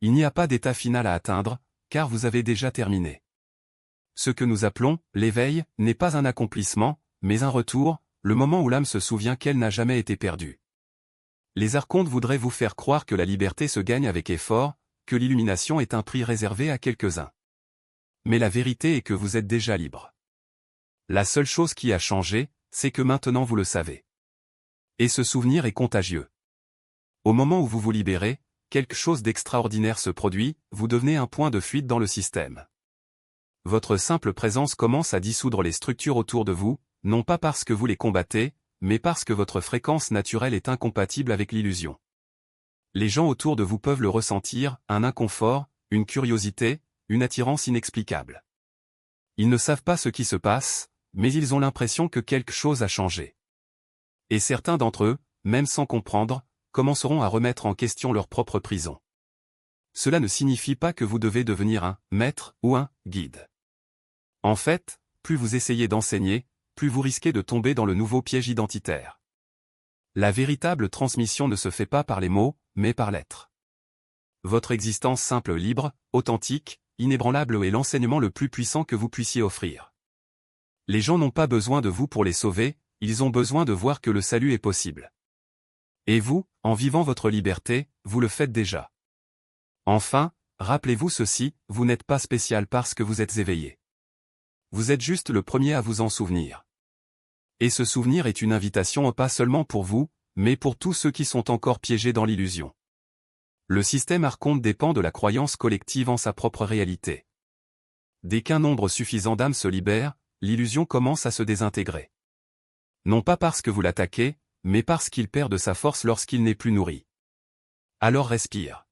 A: Il n'y a pas d'état final à atteindre, car vous avez déjà terminé. Ce que nous appelons l'éveil n'est pas un accomplissement, mais un retour, le moment où l'âme se souvient qu'elle n'a jamais été perdue. Les archontes voudraient vous faire croire que la liberté se gagne avec effort, que l'illumination est un prix réservé à quelques-uns. Mais la vérité est que vous êtes déjà libre. La seule chose qui a changé, c'est que maintenant vous le savez. Et ce souvenir est contagieux. Au moment où vous vous libérez, quelque chose d'extraordinaire se produit, vous devenez un point de fuite dans le système. Votre simple présence commence à dissoudre les structures autour de vous, non pas parce que vous les combattez, mais parce que votre fréquence naturelle est incompatible avec l'illusion. Les gens autour de vous peuvent le ressentir, un inconfort, une curiosité, une attirance inexplicable. Ils ne savent pas ce qui se passe, mais ils ont l'impression que quelque chose a changé. Et certains d'entre eux, même sans comprendre, commenceront à remettre en question leur propre prison. Cela ne signifie pas que vous devez devenir un maître ou un guide. En fait, plus vous essayez d'enseigner, plus vous risquez de tomber dans le nouveau piège identitaire. La véritable transmission ne se fait pas par les mots, mais par l'être. Votre existence simple, libre, authentique, inébranlable est l'enseignement le plus puissant que vous puissiez offrir. Les gens n'ont pas besoin de vous pour les sauver, ils ont besoin de voir que le salut est possible. Et vous, en vivant votre liberté, vous le faites déjà. Enfin, rappelez-vous ceci, vous n'êtes pas spécial parce que vous êtes éveillé. Vous êtes juste le premier à vous en souvenir. Et ce souvenir est une invitation pas seulement pour vous, mais pour tous ceux qui sont encore piégés dans l'illusion. Le système archonte dépend de la croyance collective en sa propre réalité. Dès qu'un nombre suffisant d'âmes se libère, l'illusion commence à se désintégrer. Non pas parce que vous l'attaquez, mais parce qu'il perd de sa force lorsqu'il n'est plus nourri. Alors respire.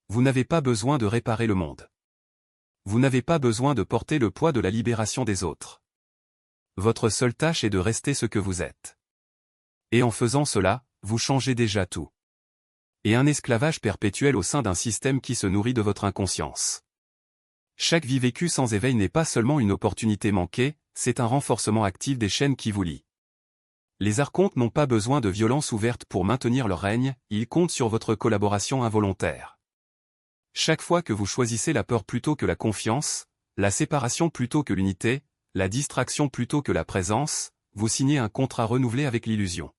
A: Vous n'avez pas besoin de réparer le monde. Vous n'avez pas besoin de porter le poids de la libération des autres. Votre seule tâche est de rester ce que vous êtes. Et en faisant cela, vous changez déjà tout. Et un esclavage perpétuel au sein d'un système qui se nourrit de votre inconscience. Chaque vie vécue sans éveil n'est pas seulement une opportunité manquée, c'est un renforcement actif des chaînes qui vous lient. Les archontes n'ont pas besoin de violence ouverte pour maintenir leur règne, ils comptent sur votre collaboration involontaire. Chaque fois que vous choisissez la peur plutôt que la confiance, la séparation plutôt que l'unité, la distraction plutôt que la présence, vous signez un contrat renouvelé avec l'illusion.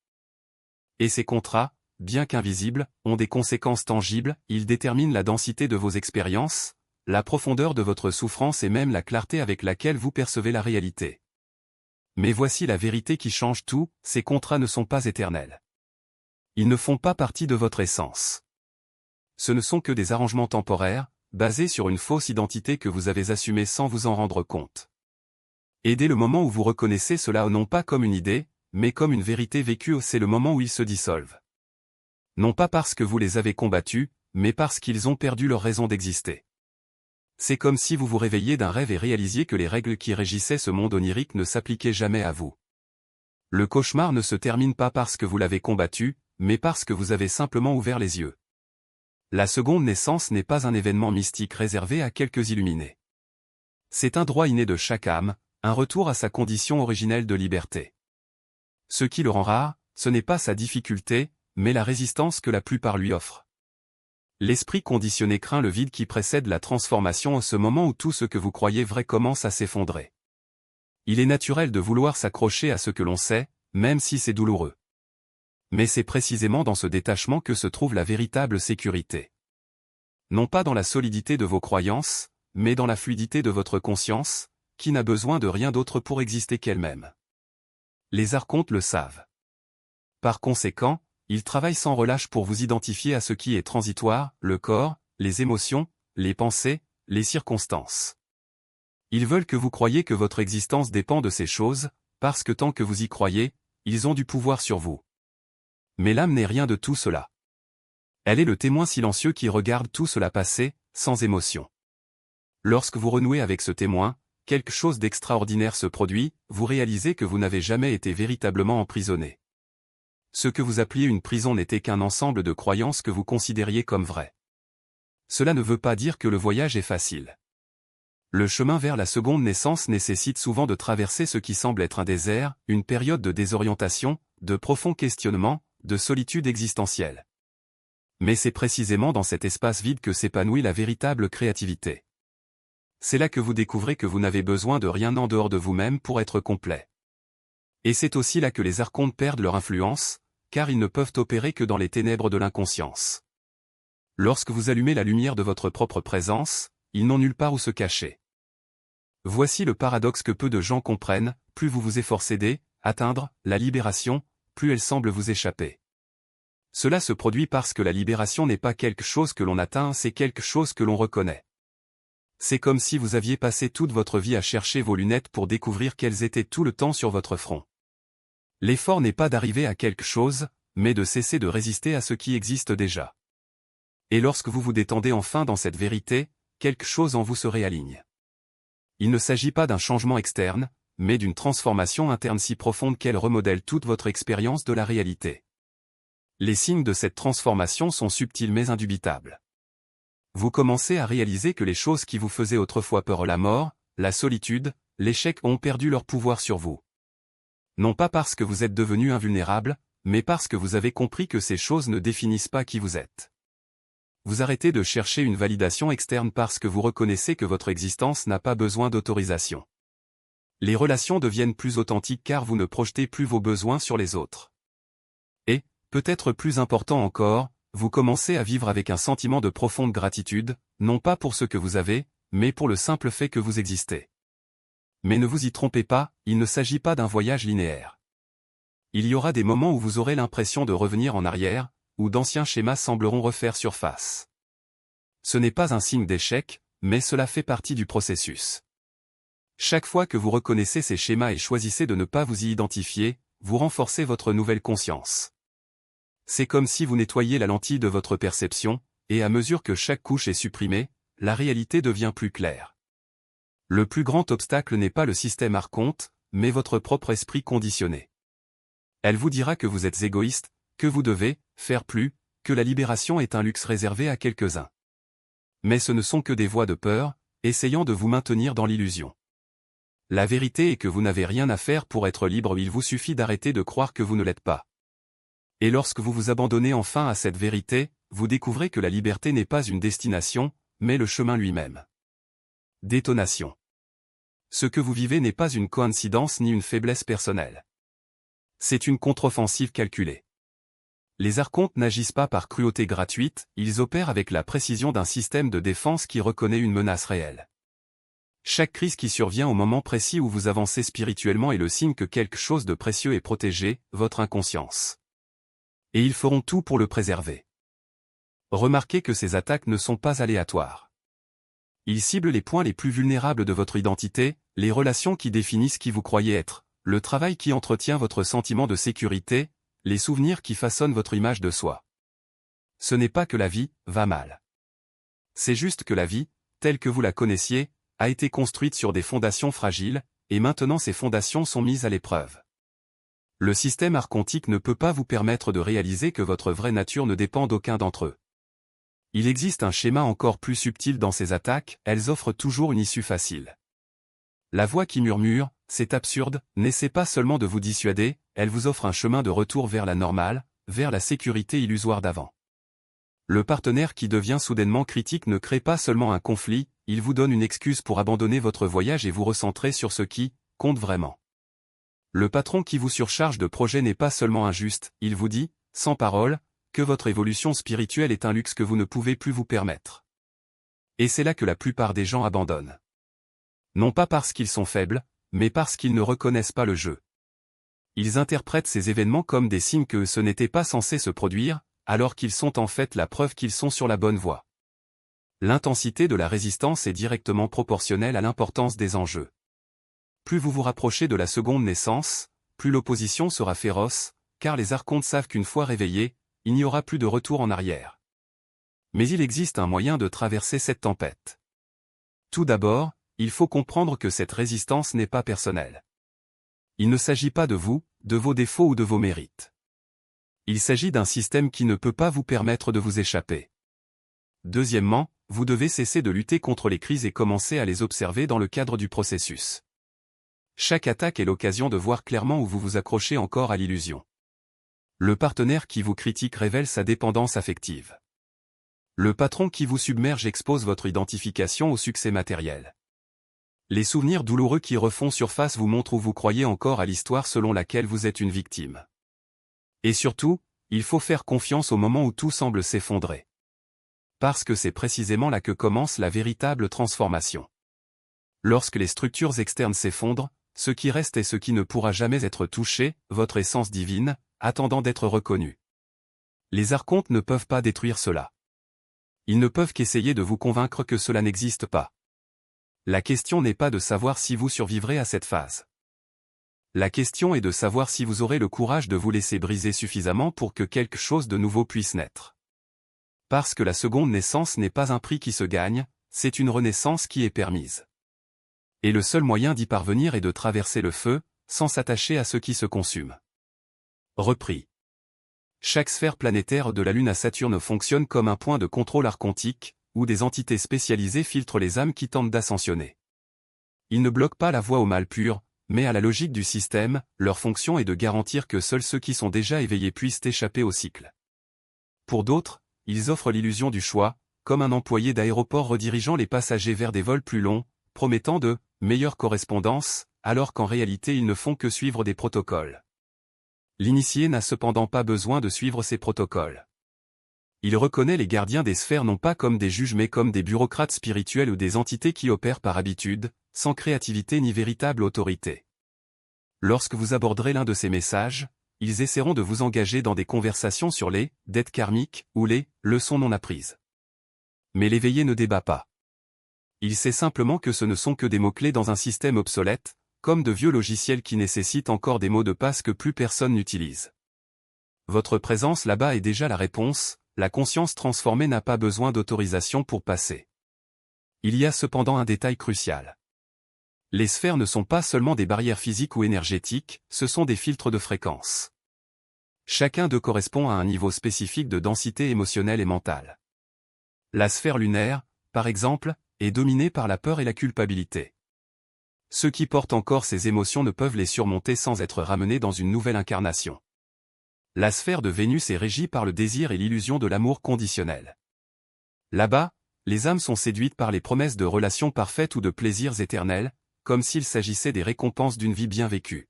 A: Et ces contrats, bien qu'invisibles, ont des conséquences tangibles, ils déterminent la densité de vos expériences, la profondeur de votre souffrance et même la clarté avec laquelle vous percevez la réalité. Mais voici la vérité qui change tout, ces contrats ne sont pas éternels. Ils ne font pas partie de votre essence. Ce ne sont que des arrangements temporaires, basés sur une fausse identité que vous avez assumée sans vous en rendre compte. Et dès le moment où vous reconnaissez cela non pas comme une idée, mais comme une vérité vécue, c'est le moment où ils se dissolvent. Non pas parce que vous les avez combattus, mais parce qu'ils ont perdu leur raison d'exister. C'est comme si vous vous réveilliez d'un rêve et réalisiez que les règles qui régissaient ce monde onirique ne s'appliquaient jamais à vous. Le cauchemar ne se termine pas parce que vous l'avez combattu, mais parce que vous avez simplement ouvert les yeux. La seconde naissance n'est pas un événement mystique réservé à quelques illuminés. C'est un droit inné de chaque âme, un retour à sa condition originelle de liberté. Ce qui le rend rare, ce n'est pas sa difficulté, mais la résistance que la plupart lui offrent. L'esprit conditionné craint le vide qui précède la transformation en ce moment où tout ce que vous croyez vrai commence à s'effondrer. Il est naturel de vouloir s'accrocher à ce que l'on sait, même si c'est douloureux. Mais c'est précisément dans ce détachement que se trouve la véritable sécurité. Non pas dans la solidité de vos croyances, mais dans la fluidité de votre conscience, qui n'a besoin de rien d'autre pour exister qu'elle-même. Les archontes le savent. Par conséquent, ils travaillent sans relâche pour vous identifier à ce qui est transitoire, le corps, les émotions, les pensées, les circonstances. Ils veulent que vous croyiez que votre existence dépend de ces choses, parce que tant que vous y croyez, ils ont du pouvoir sur vous. Mais l'âme n'est rien de tout cela. Elle est le témoin silencieux qui regarde tout cela passer, sans émotion. Lorsque vous renouez avec ce témoin, quelque chose d'extraordinaire se produit, vous réalisez que vous n'avez jamais été véritablement emprisonné. Ce que vous appeliez une prison n'était qu'un ensemble de croyances que vous considériez comme vraies. Cela ne veut pas dire que le voyage est facile. Le chemin vers la seconde naissance nécessite souvent de traverser ce qui semble être un désert, une période de désorientation, de profonds questionnements, de solitude existentielle. Mais c'est précisément dans cet espace vide que s'épanouit la véritable créativité. C'est là que vous découvrez que vous n'avez besoin de rien en dehors de vous-même pour être complet. Et c'est aussi là que les archontes perdent leur influence, car ils ne peuvent opérer que dans les ténèbres de l'inconscience. Lorsque vous allumez la lumière de votre propre présence, ils n'ont nulle part où se cacher. Voici le paradoxe que peu de gens comprennent, plus vous vous efforcez d'atteindre la libération, plus elle semble vous échapper. Cela se produit parce que la libération n'est pas quelque chose que l'on atteint, c'est quelque chose que l'on reconnaît. C'est comme si vous aviez passé toute votre vie à chercher vos lunettes pour découvrir qu'elles étaient tout le temps sur votre front. L'effort n'est pas d'arriver à quelque chose, mais de cesser de résister à ce qui existe déjà. Et lorsque vous vous détendez enfin dans cette vérité, quelque chose en vous se réaligne. Il ne s'agit pas d'un changement externe, mais d'une transformation interne si profonde qu'elle remodèle toute votre expérience de la réalité. Les signes de cette transformation sont subtils mais indubitables. Vous commencez à réaliser que les choses qui vous faisaient autrefois peur, la mort, la solitude, l'échec ont perdu leur pouvoir sur vous. Non pas parce que vous êtes devenu invulnérable, mais parce que vous avez compris que ces choses ne définissent pas qui vous êtes. Vous arrêtez de chercher une validation externe parce que vous reconnaissez que votre existence n'a pas besoin d'autorisation. Les relations deviennent plus authentiques car vous ne projetez plus vos besoins sur les autres. Et, peut-être plus important encore, vous commencez à vivre avec un sentiment de profonde gratitude, non pas pour ce que vous avez, mais pour le simple fait que vous existez. Mais ne vous y trompez pas, il ne s'agit pas d'un voyage linéaire. Il y aura des moments où vous aurez l'impression de revenir en arrière, où d'anciens schémas sembleront refaire surface. Ce n'est pas un signe d'échec, mais cela fait partie du processus. Chaque fois que vous reconnaissez ces schémas et choisissez de ne pas vous y identifier, vous renforcez votre nouvelle conscience. C'est comme si vous nettoyiez la lentille de votre perception, et à mesure que chaque couche est supprimée, la réalité devient plus claire. Le plus grand obstacle n'est pas le système archonte, mais votre propre esprit conditionné. Elle vous dira que vous êtes égoïste, que vous devez faire plus, que la libération est un luxe réservé à quelques-uns. Mais ce ne sont que des voix de peur, essayant de vous maintenir dans l'illusion. La vérité est que vous n'avez rien à faire pour être libre, il vous suffit d'arrêter de croire que vous ne l'êtes pas. Et lorsque vous vous abandonnez enfin à cette vérité, vous découvrez que la liberté n'est pas une destination, mais le chemin lui-même. Détonation. Ce que vous vivez n'est pas une coïncidence ni une faiblesse personnelle. C'est une contre-offensive calculée. Les archontes n'agissent pas par cruauté gratuite, ils opèrent avec la précision d'un système de défense qui reconnaît une menace réelle. Chaque crise qui survient au moment précis où vous avancez spirituellement est le signe que quelque chose de précieux est protégé, votre inconscience. Et ils feront tout pour le préserver. Remarquez que ces attaques ne sont pas aléatoires. Ils ciblent les points les plus vulnérables de votre identité, les relations qui définissent qui vous croyez être, le travail qui entretient votre sentiment de sécurité, les souvenirs qui façonnent votre image de soi. Ce n'est pas que la vie va mal. C'est juste que la vie, telle que vous la connaissiez, a été construite sur des fondations fragiles, et maintenant ces fondations sont mises à l'épreuve. Le système archontique ne peut pas vous permettre de réaliser que votre vraie nature ne dépend d'aucun d'entre eux. Il existe un schéma encore plus subtil dans ces attaques, elles offrent toujours une issue facile. La voix qui murmure, c'est absurde, n'essaie pas seulement de vous dissuader, elle vous offre un chemin de retour vers la normale, vers la sécurité illusoire d'avant. Le partenaire qui devient soudainement critique ne crée pas seulement un conflit, il vous donne une excuse pour abandonner votre voyage et vous recentrer sur ce qui compte vraiment. Le patron qui vous surcharge de projets n'est pas seulement injuste, il vous dit, sans parole, que votre évolution spirituelle est un luxe que vous ne pouvez plus vous permettre. Et c'est là que la plupart des gens abandonnent. Non pas parce qu'ils sont faibles, mais parce qu'ils ne reconnaissent pas le jeu. Ils interprètent ces événements comme des signes que ce n'était pas censé se produire, alors qu'ils sont en fait la preuve qu'ils sont sur la bonne voie. L'intensité de la résistance est directement proportionnelle à l'importance des enjeux. Plus vous vous rapprochez de la seconde naissance, plus l'opposition sera féroce, car les archontes savent qu'une fois réveillés, il n'y aura plus de retour en arrière. Mais il existe un moyen de traverser cette tempête. Tout d'abord, il faut comprendre que cette résistance n'est pas personnelle. Il ne s'agit pas de vous, de vos défauts ou de vos mérites. Il s'agit d'un système qui ne peut pas vous permettre de vous échapper. Deuxièmement, vous devez cesser de lutter contre les crises et commencer à les observer dans le cadre du processus. Chaque attaque est l'occasion de voir clairement où vous vous accrochez encore à l'illusion. Le partenaire qui vous critique révèle sa dépendance affective. Le patron qui vous submerge expose votre identification au succès matériel. Les souvenirs douloureux qui refont surface vous montrent où vous croyez encore à l'histoire selon laquelle vous êtes une victime. Et surtout, il faut faire confiance au moment où tout semble s'effondrer. Parce que c'est précisément là que commence la véritable transformation. Lorsque les structures externes s'effondrent, ce qui reste est ce qui ne pourra jamais être touché, votre essence divine, attendant d'être reconnue. Les archontes ne peuvent pas détruire cela. Ils ne peuvent qu'essayer de vous convaincre que cela n'existe pas. La question n'est pas de savoir si vous survivrez à cette phase. La question est de savoir si vous aurez le courage de vous laisser briser suffisamment pour que quelque chose de nouveau puisse naître. Parce que la seconde naissance n'est pas un prix qui se gagne, c'est une renaissance qui est permise. Et le seul moyen d'y parvenir est de traverser le feu, sans s'attacher à ce qui se consume. Repris. Chaque sphère planétaire de la Lune à Saturne fonctionne comme un point de contrôle archontique, où des entités spécialisées filtrent les âmes qui tentent d'ascensionner. Ils ne bloquent pas la voie au mal pur, mais à la logique du système, leur fonction est de garantir que seuls ceux qui sont déjà éveillés puissent échapper au cycle. Pour d'autres, ils offrent l'illusion du choix, comme un employé d'aéroport redirigeant les passagers vers des vols plus longs, promettant de meilleures correspondances, alors qu'en réalité ils ne font que suivre des protocoles. L'initié n'a cependant pas besoin de suivre ces protocoles. Il reconnaît les gardiens des sphères non pas comme des juges mais comme des bureaucrates spirituels ou des entités qui opèrent par habitude, sans créativité ni véritable autorité. Lorsque vous aborderez l'un de ces messages, ils essaieront de vous engager dans des conversations sur les dettes karmiques ou les leçons non apprises. Mais l'éveillé ne débat pas. Il sait simplement que ce ne sont que des mots-clés dans un système obsolète, comme de vieux logiciels qui nécessitent encore des mots de passe que plus personne n'utilise. Votre présence là-bas est déjà la réponse, la conscience transformée n'a pas besoin d'autorisation pour passer. Il y a cependant un détail crucial. Les sphères ne sont pas seulement des barrières physiques ou énergétiques, ce sont des filtres de fréquence. Chacun d'eux correspond à un niveau spécifique de densité émotionnelle et mentale. La sphère lunaire, par exemple, est dominée par la peur et la culpabilité. Ceux qui portent encore ces émotions ne peuvent les surmonter sans être ramenés dans une nouvelle incarnation. La sphère de Vénus est régie par le désir et l'illusion de l'amour conditionnel. Là-bas, les âmes sont séduites par les promesses de relations parfaites ou de plaisirs éternels, comme s'il s'agissait des récompenses d'une vie bien vécue.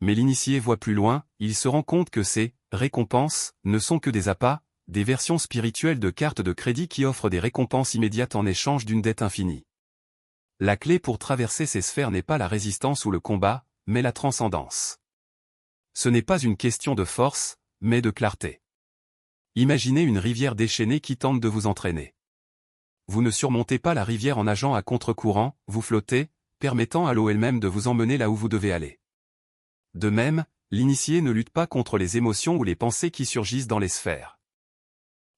A: Mais l'initié voit plus loin, il se rend compte que ces récompenses ne sont que des appâts, des versions spirituelles de cartes de crédit qui offrent des récompenses immédiates en échange d'une dette infinie. La clé pour traverser ces sphères n'est pas la résistance ou le combat, mais la transcendance. Ce n'est pas une question de force, mais de clarté. Imaginez une rivière déchaînée qui tente de vous entraîner. Vous ne surmontez pas la rivière en nageant à contre-courant, vous flottez, permettant à l'eau elle-même de vous emmener là où vous devez aller. De même, l'initié ne lutte pas contre les émotions ou les pensées qui surgissent dans les sphères.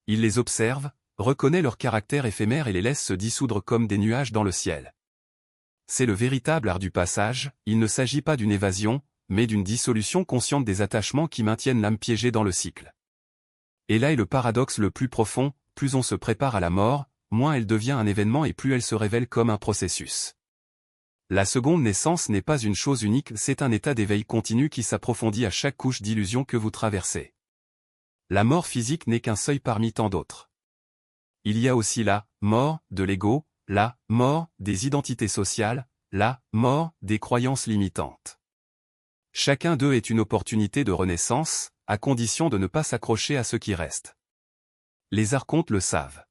A: Il les observe, reconnaît leur caractère éphémère et les laisse se dissoudre comme des nuages dans le ciel. C'est le véritable art du passage, il ne s'agit pas d'une évasion, mais d'une dissolution consciente des attachements qui maintiennent l'âme piégée dans le cycle. Et là est le paradoxe le plus profond, plus on se prépare à la mort, moins elle devient un événement et plus elle se révèle comme un processus. La seconde naissance n'est pas une chose unique, c'est un état d'éveil continu qui s'approfondit à chaque couche d'illusion que vous traversez. La mort physique n'est qu'un seuil parmi tant d'autres. Il y a aussi la mort de l'ego, la mort des identités sociales, la mort des croyances limitantes. Chacun d'eux est une opportunité de renaissance, à condition de ne pas s'accrocher à ce qui reste. Les archontes le savent.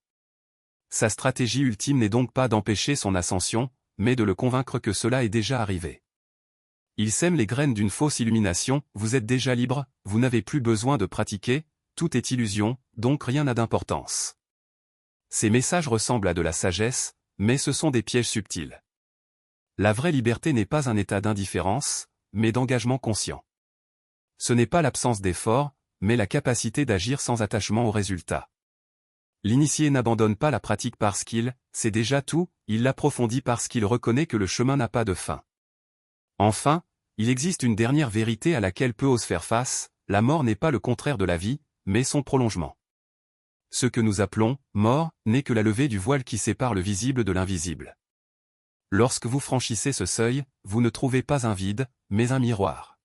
A: Sa stratégie ultime n'est donc pas d'empêcher son ascension, mais de le convaincre que cela est déjà arrivé. Il sème les graines d'une fausse illumination, vous êtes déjà libre, vous n'avez plus besoin de pratiquer, tout est illusion, donc rien n'a d'importance. Ces messages ressemblent à de la sagesse, mais ce sont des pièges subtils. La vraie liberté n'est pas un état d'indifférence, mais d'engagement conscient. Ce n'est pas l'absence d'effort, mais la capacité d'agir sans attachement au résultat. L'initié n'abandonne pas la pratique parce qu'il sait déjà tout, il l'approfondit parce qu'il reconnaît que le chemin n'a pas de fin. Enfin, il existe une dernière vérité à laquelle peu osent faire face, la mort n'est pas le contraire de la vie, mais son prolongement. Ce que nous appelons « mort » n'est que la levée du voile qui sépare le visible de l'invisible. Lorsque vous franchissez ce seuil, vous ne trouvez pas un vide, mais un miroir.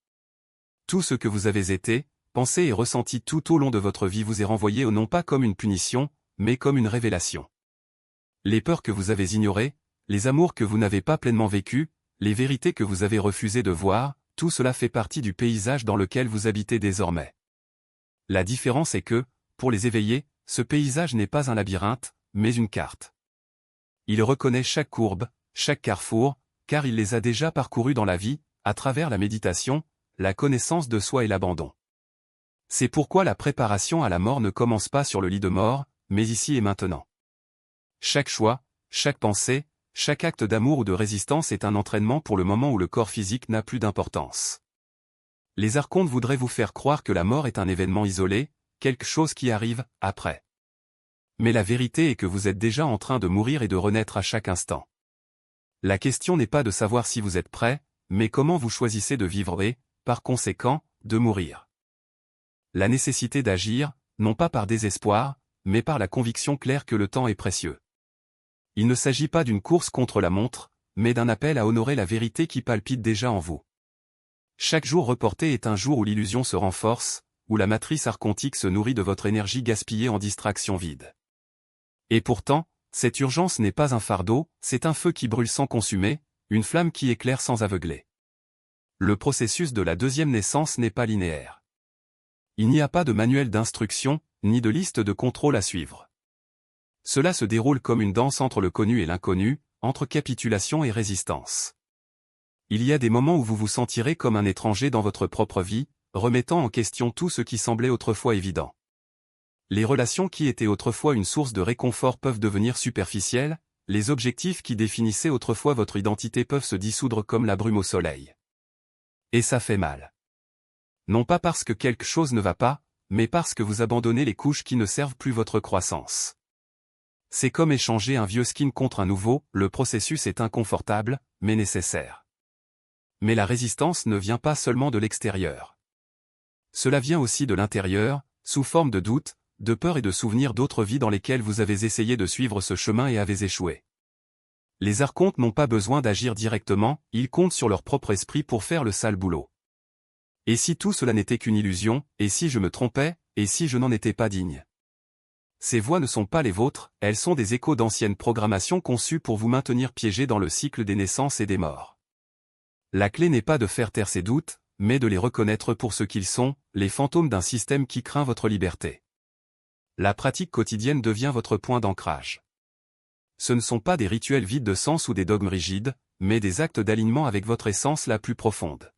A: Tout ce que vous avez été, pensé et ressenti tout au long de votre vie vous est renvoyé non pas comme une punition, mais comme une révélation. Les peurs que vous avez ignorées, les amours que vous n'avez pas pleinement vécus, les vérités que vous avez refusé de voir, tout cela fait partie du paysage dans lequel vous habitez désormais. La différence est que, pour les éveillés, ce paysage n'est pas un labyrinthe, mais une carte. Il reconnaît chaque courbe, chaque carrefour, car il les a déjà parcourus dans la vie, à travers la méditation, la connaissance de soi et l'abandon. C'est pourquoi la préparation à la mort ne commence pas sur le lit de mort, mais ici et maintenant. Chaque choix, chaque pensée, chaque acte d'amour ou de résistance est un entraînement pour le moment où le corps physique n'a plus d'importance. Les archontes voudraient vous faire croire que la mort est un événement isolé, quelque chose qui arrive après. Mais la vérité est que vous êtes déjà en train de mourir et de renaître à chaque instant. La question n'est pas de savoir si vous êtes prêt, mais comment vous choisissez de vivre et, par conséquent, de mourir. La nécessité d'agir, non pas par désespoir, mais par la conviction claire que le temps est précieux. Il ne s'agit pas d'une course contre la montre, mais d'un appel à honorer la vérité qui palpite déjà en vous. Chaque jour reporté est un jour où l'illusion se renforce, où la matrice archontique se nourrit de votre énergie gaspillée en distractions vides. Et pourtant, cette urgence n'est pas un fardeau, c'est un feu qui brûle sans consumer, une flamme qui éclaire sans aveugler. Le processus de la deuxième naissance n'est pas linéaire. Il n'y a pas de manuel d'instruction, ni de liste de contrôle à suivre. Cela se déroule comme une danse entre le connu et l'inconnu, entre capitulation et résistance. Il y a des moments où vous vous sentirez comme un étranger dans votre propre vie, remettant en question tout ce qui semblait autrefois évident. Les relations qui étaient autrefois une source de réconfort peuvent devenir superficielles, les objectifs qui définissaient autrefois votre identité peuvent se dissoudre comme la brume au soleil. Et ça fait mal. Non pas parce que quelque chose ne va pas, mais parce que vous abandonnez les couches qui ne servent plus votre croissance. C'est comme échanger un vieux skin contre un nouveau, le processus est inconfortable, mais nécessaire. Mais la résistance ne vient pas seulement de l'extérieur. Cela vient aussi de l'intérieur, sous forme de doute, de peur et de souvenirs d'autres vies dans lesquelles vous avez essayé de suivre ce chemin et avez échoué. Les archontes n'ont pas besoin d'agir directement, ils comptent sur leur propre esprit pour faire le sale boulot. Et si tout cela n'était qu'une illusion, et si je me trompais, et si je n'en étais pas digne? Ces voix ne sont pas les vôtres, elles sont des échos d'anciennes programmations conçues pour vous maintenir piégés dans le cycle des naissances et des morts. La clé n'est pas de faire taire ces doutes, mais de les reconnaître pour ce qu'ils sont, les fantômes d'un système qui craint votre liberté. La pratique quotidienne devient votre point d'ancrage. Ce ne sont pas des rituels vides de sens ou des dogmes rigides, mais des actes d'alignement avec votre essence la plus profonde.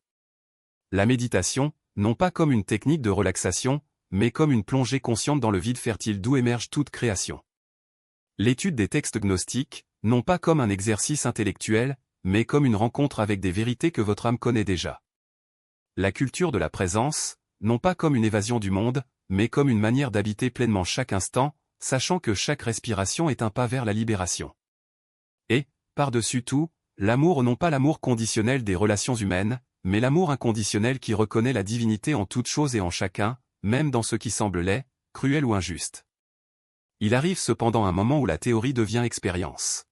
A: La méditation, non pas comme une technique de relaxation, mais comme une plongée consciente dans le vide fertile d'où émerge toute création. L'étude des textes gnostiques, non pas comme un exercice intellectuel, mais comme une rencontre avec des vérités que votre âme connaît déjà. La culture de la présence, non pas comme une évasion du monde, mais comme une manière d'habiter pleinement chaque instant, sachant que chaque respiration est un pas vers la libération. Et, par-dessus tout, l'amour non pas l'amour conditionnel des relations humaines, mais l'amour inconditionnel qui reconnaît la divinité en toute chose et en chacun, même dans ce qui semble laid, cruel ou injuste. Il arrive cependant un moment où la théorie devient expérience.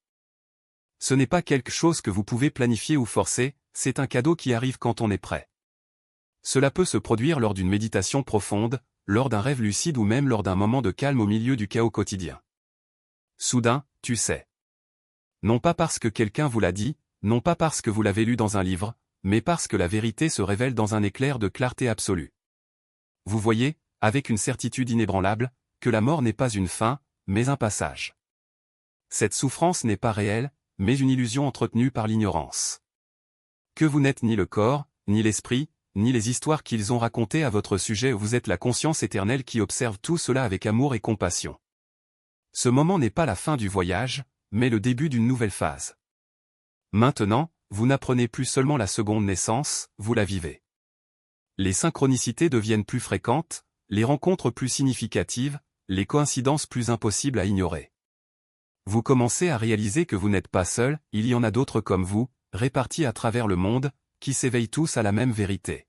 A: Ce n'est pas quelque chose que vous pouvez planifier ou forcer, c'est un cadeau qui arrive quand on est prêt. Cela peut se produire lors d'une méditation profonde, lors d'un rêve lucide ou même lors d'un moment de calme au milieu du chaos quotidien. Soudain, tu sais. Non pas parce que quelqu'un vous l'a dit, non pas parce que vous l'avez lu dans un livre, mais parce que la vérité se révèle dans un éclair de clarté absolue. Vous voyez, avec une certitude inébranlable, que la mort n'est pas une fin, mais un passage. Cette souffrance n'est pas réelle, mais une illusion entretenue par l'ignorance. Que vous n'êtes ni le corps, ni l'esprit, ni les histoires qu'ils ont racontées à votre sujet, vous êtes la conscience éternelle qui observe tout cela avec amour et compassion. Ce moment n'est pas la fin du voyage, mais le début d'une nouvelle phase. Maintenant, vous n'apprenez plus seulement la seconde naissance, vous la vivez. Les synchronicités deviennent plus fréquentes, les rencontres plus significatives, les coïncidences plus impossibles à ignorer. Vous commencez à réaliser que vous n'êtes pas seul, il y en a d'autres comme vous, répartis à travers le monde, qui s'éveillent tous à la même vérité.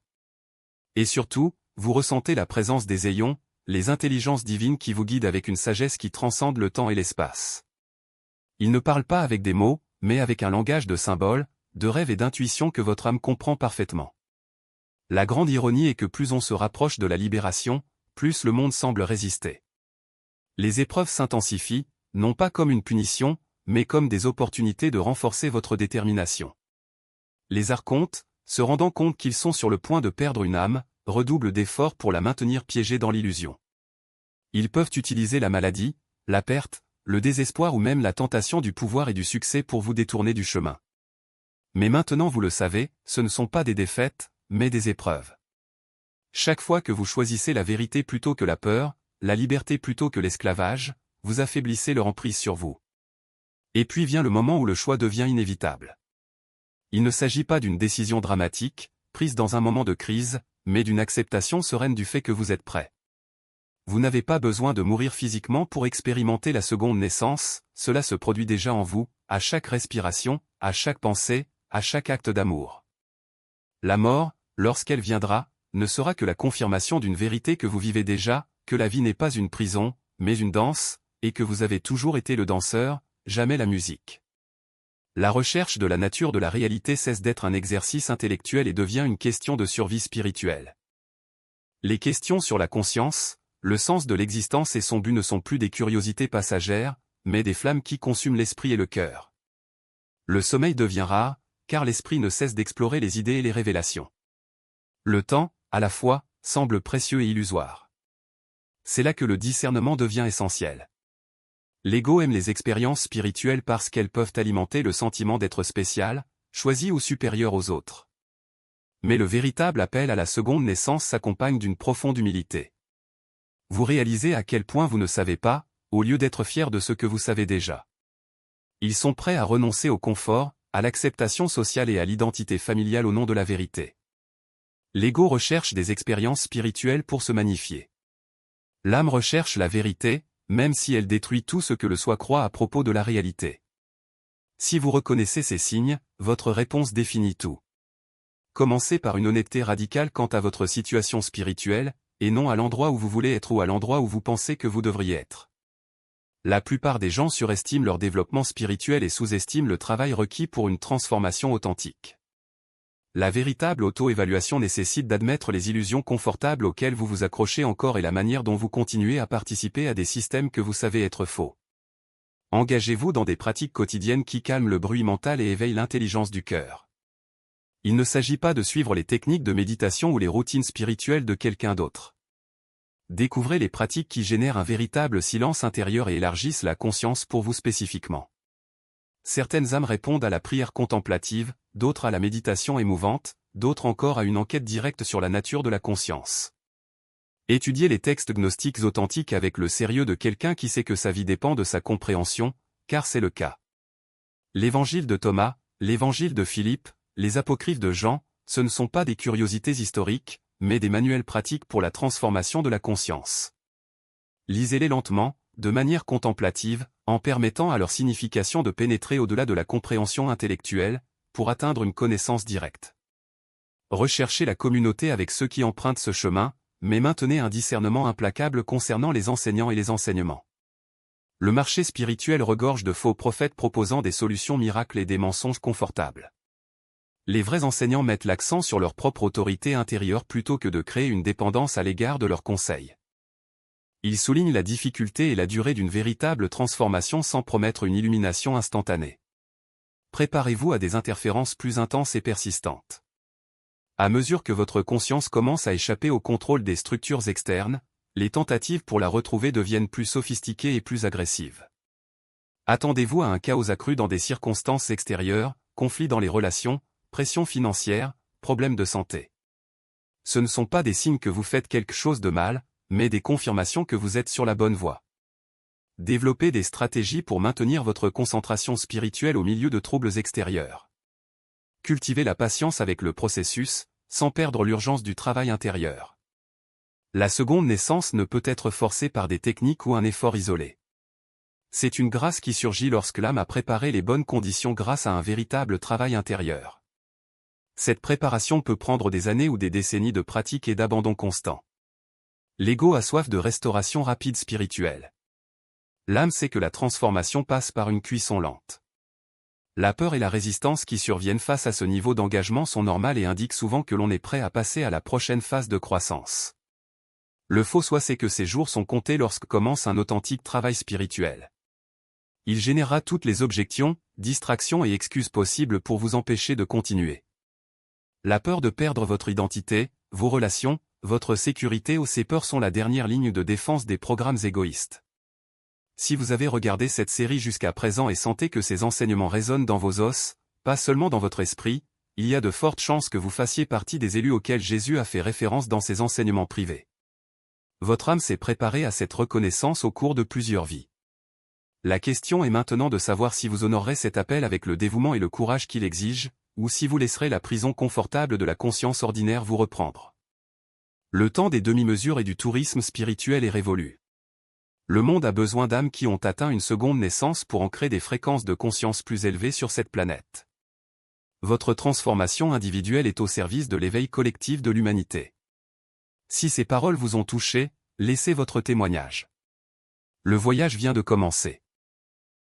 A: Et surtout, vous ressentez la présence des éons, les intelligences divines qui vous guident avec une sagesse qui transcende le temps et l'espace. Ils ne parlent pas avec des mots, mais avec un langage de symboles, de rêves et d'intuitions que votre âme comprend parfaitement. La grande ironie est que plus on se rapproche de la libération, plus le monde semble résister. Les épreuves s'intensifient, non pas comme une punition, mais comme des opportunités de renforcer votre détermination. Les archontes, se rendant compte qu'ils sont sur le point de perdre une âme, redoublent d'efforts pour la maintenir piégée dans l'illusion. Ils peuvent utiliser la maladie, la perte, le désespoir ou même la tentation du pouvoir et du succès pour vous détourner du chemin. Mais maintenant vous le savez, ce ne sont pas des défaites, mais des épreuves. Chaque fois que vous choisissez la vérité plutôt que la peur, la liberté plutôt que l'esclavage, vous affaiblissez leur emprise sur vous. Et puis vient le moment où le choix devient inévitable. Il ne s'agit pas d'une décision dramatique, prise dans un moment de crise, mais d'une acceptation sereine du fait que vous êtes prêt. Vous n'avez pas besoin de mourir physiquement pour expérimenter la seconde naissance, cela se produit déjà en vous, à chaque respiration, à chaque pensée, à chaque acte d'amour. La mort, lorsqu'elle viendra, ne sera que la confirmation d'une vérité que vous vivez déjà, que la vie n'est pas une prison, mais une danse, et que vous avez toujours été le danseur, jamais la musique. La recherche de la nature de la réalité cesse d'être un exercice intellectuel et devient une question de survie spirituelle. Les questions sur la conscience, le sens de l'existence et son but ne sont plus des curiosités passagères, mais des flammes qui consument l'esprit et le cœur. Le sommeil devient rare, car l'esprit ne cesse d'explorer les idées et les révélations. Le temps, à la fois, semble précieux et illusoire. C'est là que le discernement devient essentiel. L'ego aime les expériences spirituelles parce qu'elles peuvent alimenter le sentiment d'être spécial, choisi ou supérieur aux autres. Mais le véritable appel à la seconde naissance s'accompagne d'une profonde humilité. Vous réalisez à quel point vous ne savez pas, au lieu d'être fier de ce que vous savez déjà. Ils sont prêts à renoncer au confort, à l'acceptation sociale et à l'identité familiale au nom de la vérité. L'ego recherche des expériences spirituelles pour se magnifier. L'âme recherche la vérité, même si elle détruit tout ce que le soi croit à propos de la réalité. Si vous reconnaissez ces signes, votre réponse définit tout. Commencez par une honnêteté radicale quant à votre situation spirituelle, et non à l'endroit où vous voulez être ou à l'endroit où vous pensez que vous devriez être. La plupart des gens surestiment leur développement spirituel et sous-estiment le travail requis pour une transformation authentique. La véritable auto-évaluation nécessite d'admettre les illusions confortables auxquelles vous vous accrochez encore et la manière dont vous continuez à participer à des systèmes que vous savez être faux. Engagez-vous dans des pratiques quotidiennes qui calment le bruit mental et éveillent l'intelligence du cœur. Il ne s'agit pas de suivre les techniques de méditation ou les routines spirituelles de quelqu'un d'autre. Découvrez les pratiques qui génèrent un véritable silence intérieur et élargissent la conscience pour vous spécifiquement. Certaines âmes répondent à la prière contemplative, d'autres à la méditation émouvante, d'autres encore à une enquête directe sur la nature de la conscience. Étudiez les textes gnostiques authentiques avec le sérieux de quelqu'un qui sait que sa vie dépend de sa compréhension, car c'est le cas. L'évangile de Thomas, l'évangile de Philippe, les apocryphes de Jean, ce ne sont pas des curiosités historiques, mais des manuels pratiques pour la transformation de la conscience. Lisez-les lentement, de manière contemplative, en permettant à leur signification de pénétrer au-delà de la compréhension intellectuelle, pour atteindre une connaissance directe. Recherchez la communauté avec ceux qui empruntent ce chemin, mais maintenez un discernement implacable concernant les enseignants et les enseignements. Le marché spirituel regorge de faux prophètes proposant des solutions miracles et des mensonges confortables. Les vrais enseignants mettent l'accent sur leur propre autorité intérieure plutôt que de créer une dépendance à l'égard de leurs conseils. Ils soulignent la difficulté et la durée d'une véritable transformation sans promettre une illumination instantanée. Préparez-vous à des interférences plus intenses et persistantes. À mesure que votre conscience commence à échapper au contrôle des structures externes, les tentatives pour la retrouver deviennent plus sophistiquées et plus agressives. Attendez-vous à un chaos accru dans des circonstances extérieures, conflits dans les relations, pression financière, problèmes de santé. Ce ne sont pas des signes que vous faites quelque chose de mal, mais des confirmations que vous êtes sur la bonne voie. Développez des stratégies pour maintenir votre concentration spirituelle au milieu de troubles extérieurs. Cultivez la patience avec le processus, sans perdre l'urgence du travail intérieur. La seconde naissance ne peut être forcée par des techniques ou un effort isolé. C'est une grâce qui surgit lorsque l'âme a préparé les bonnes conditions grâce à un véritable travail intérieur. Cette préparation peut prendre des années ou des décennies de pratique et d'abandon constant. L'ego a soif de restauration rapide spirituelle. L'âme sait que la transformation passe par une cuisson lente. La peur et la résistance qui surviennent face à ce niveau d'engagement sont normales et indiquent souvent que l'on est prêt à passer à la prochaine phase de croissance. Le faux soi sait que ces jours sont comptés lorsque commence un authentique travail spirituel. Il générera toutes les objections, distractions et excuses possibles pour vous empêcher de continuer. La peur de perdre votre identité, vos relations, votre sécurité ou ces peurs sont la dernière ligne de défense des programmes égoïstes. Si vous avez regardé cette série jusqu'à présent et sentez que ces enseignements résonnent dans vos os, pas seulement dans votre esprit, il y a de fortes chances que vous fassiez partie des élus auxquels Jésus a fait référence dans ses enseignements privés. Votre âme s'est préparée à cette reconnaissance au cours de plusieurs vies. La question est maintenant de savoir si vous honorerez cet appel avec le dévouement et le courage qu'il exige, ou si vous laisserez la prison confortable de la conscience ordinaire vous reprendre. Le temps des demi-mesures et du tourisme spirituel est révolu. Le monde a besoin d'âmes qui ont atteint une seconde naissance pour ancrer des fréquences de conscience plus élevées sur cette planète. Votre transformation individuelle est au service de l'éveil collectif de l'humanité. Si ces paroles vous ont touché, laissez votre témoignage. Le voyage vient de commencer.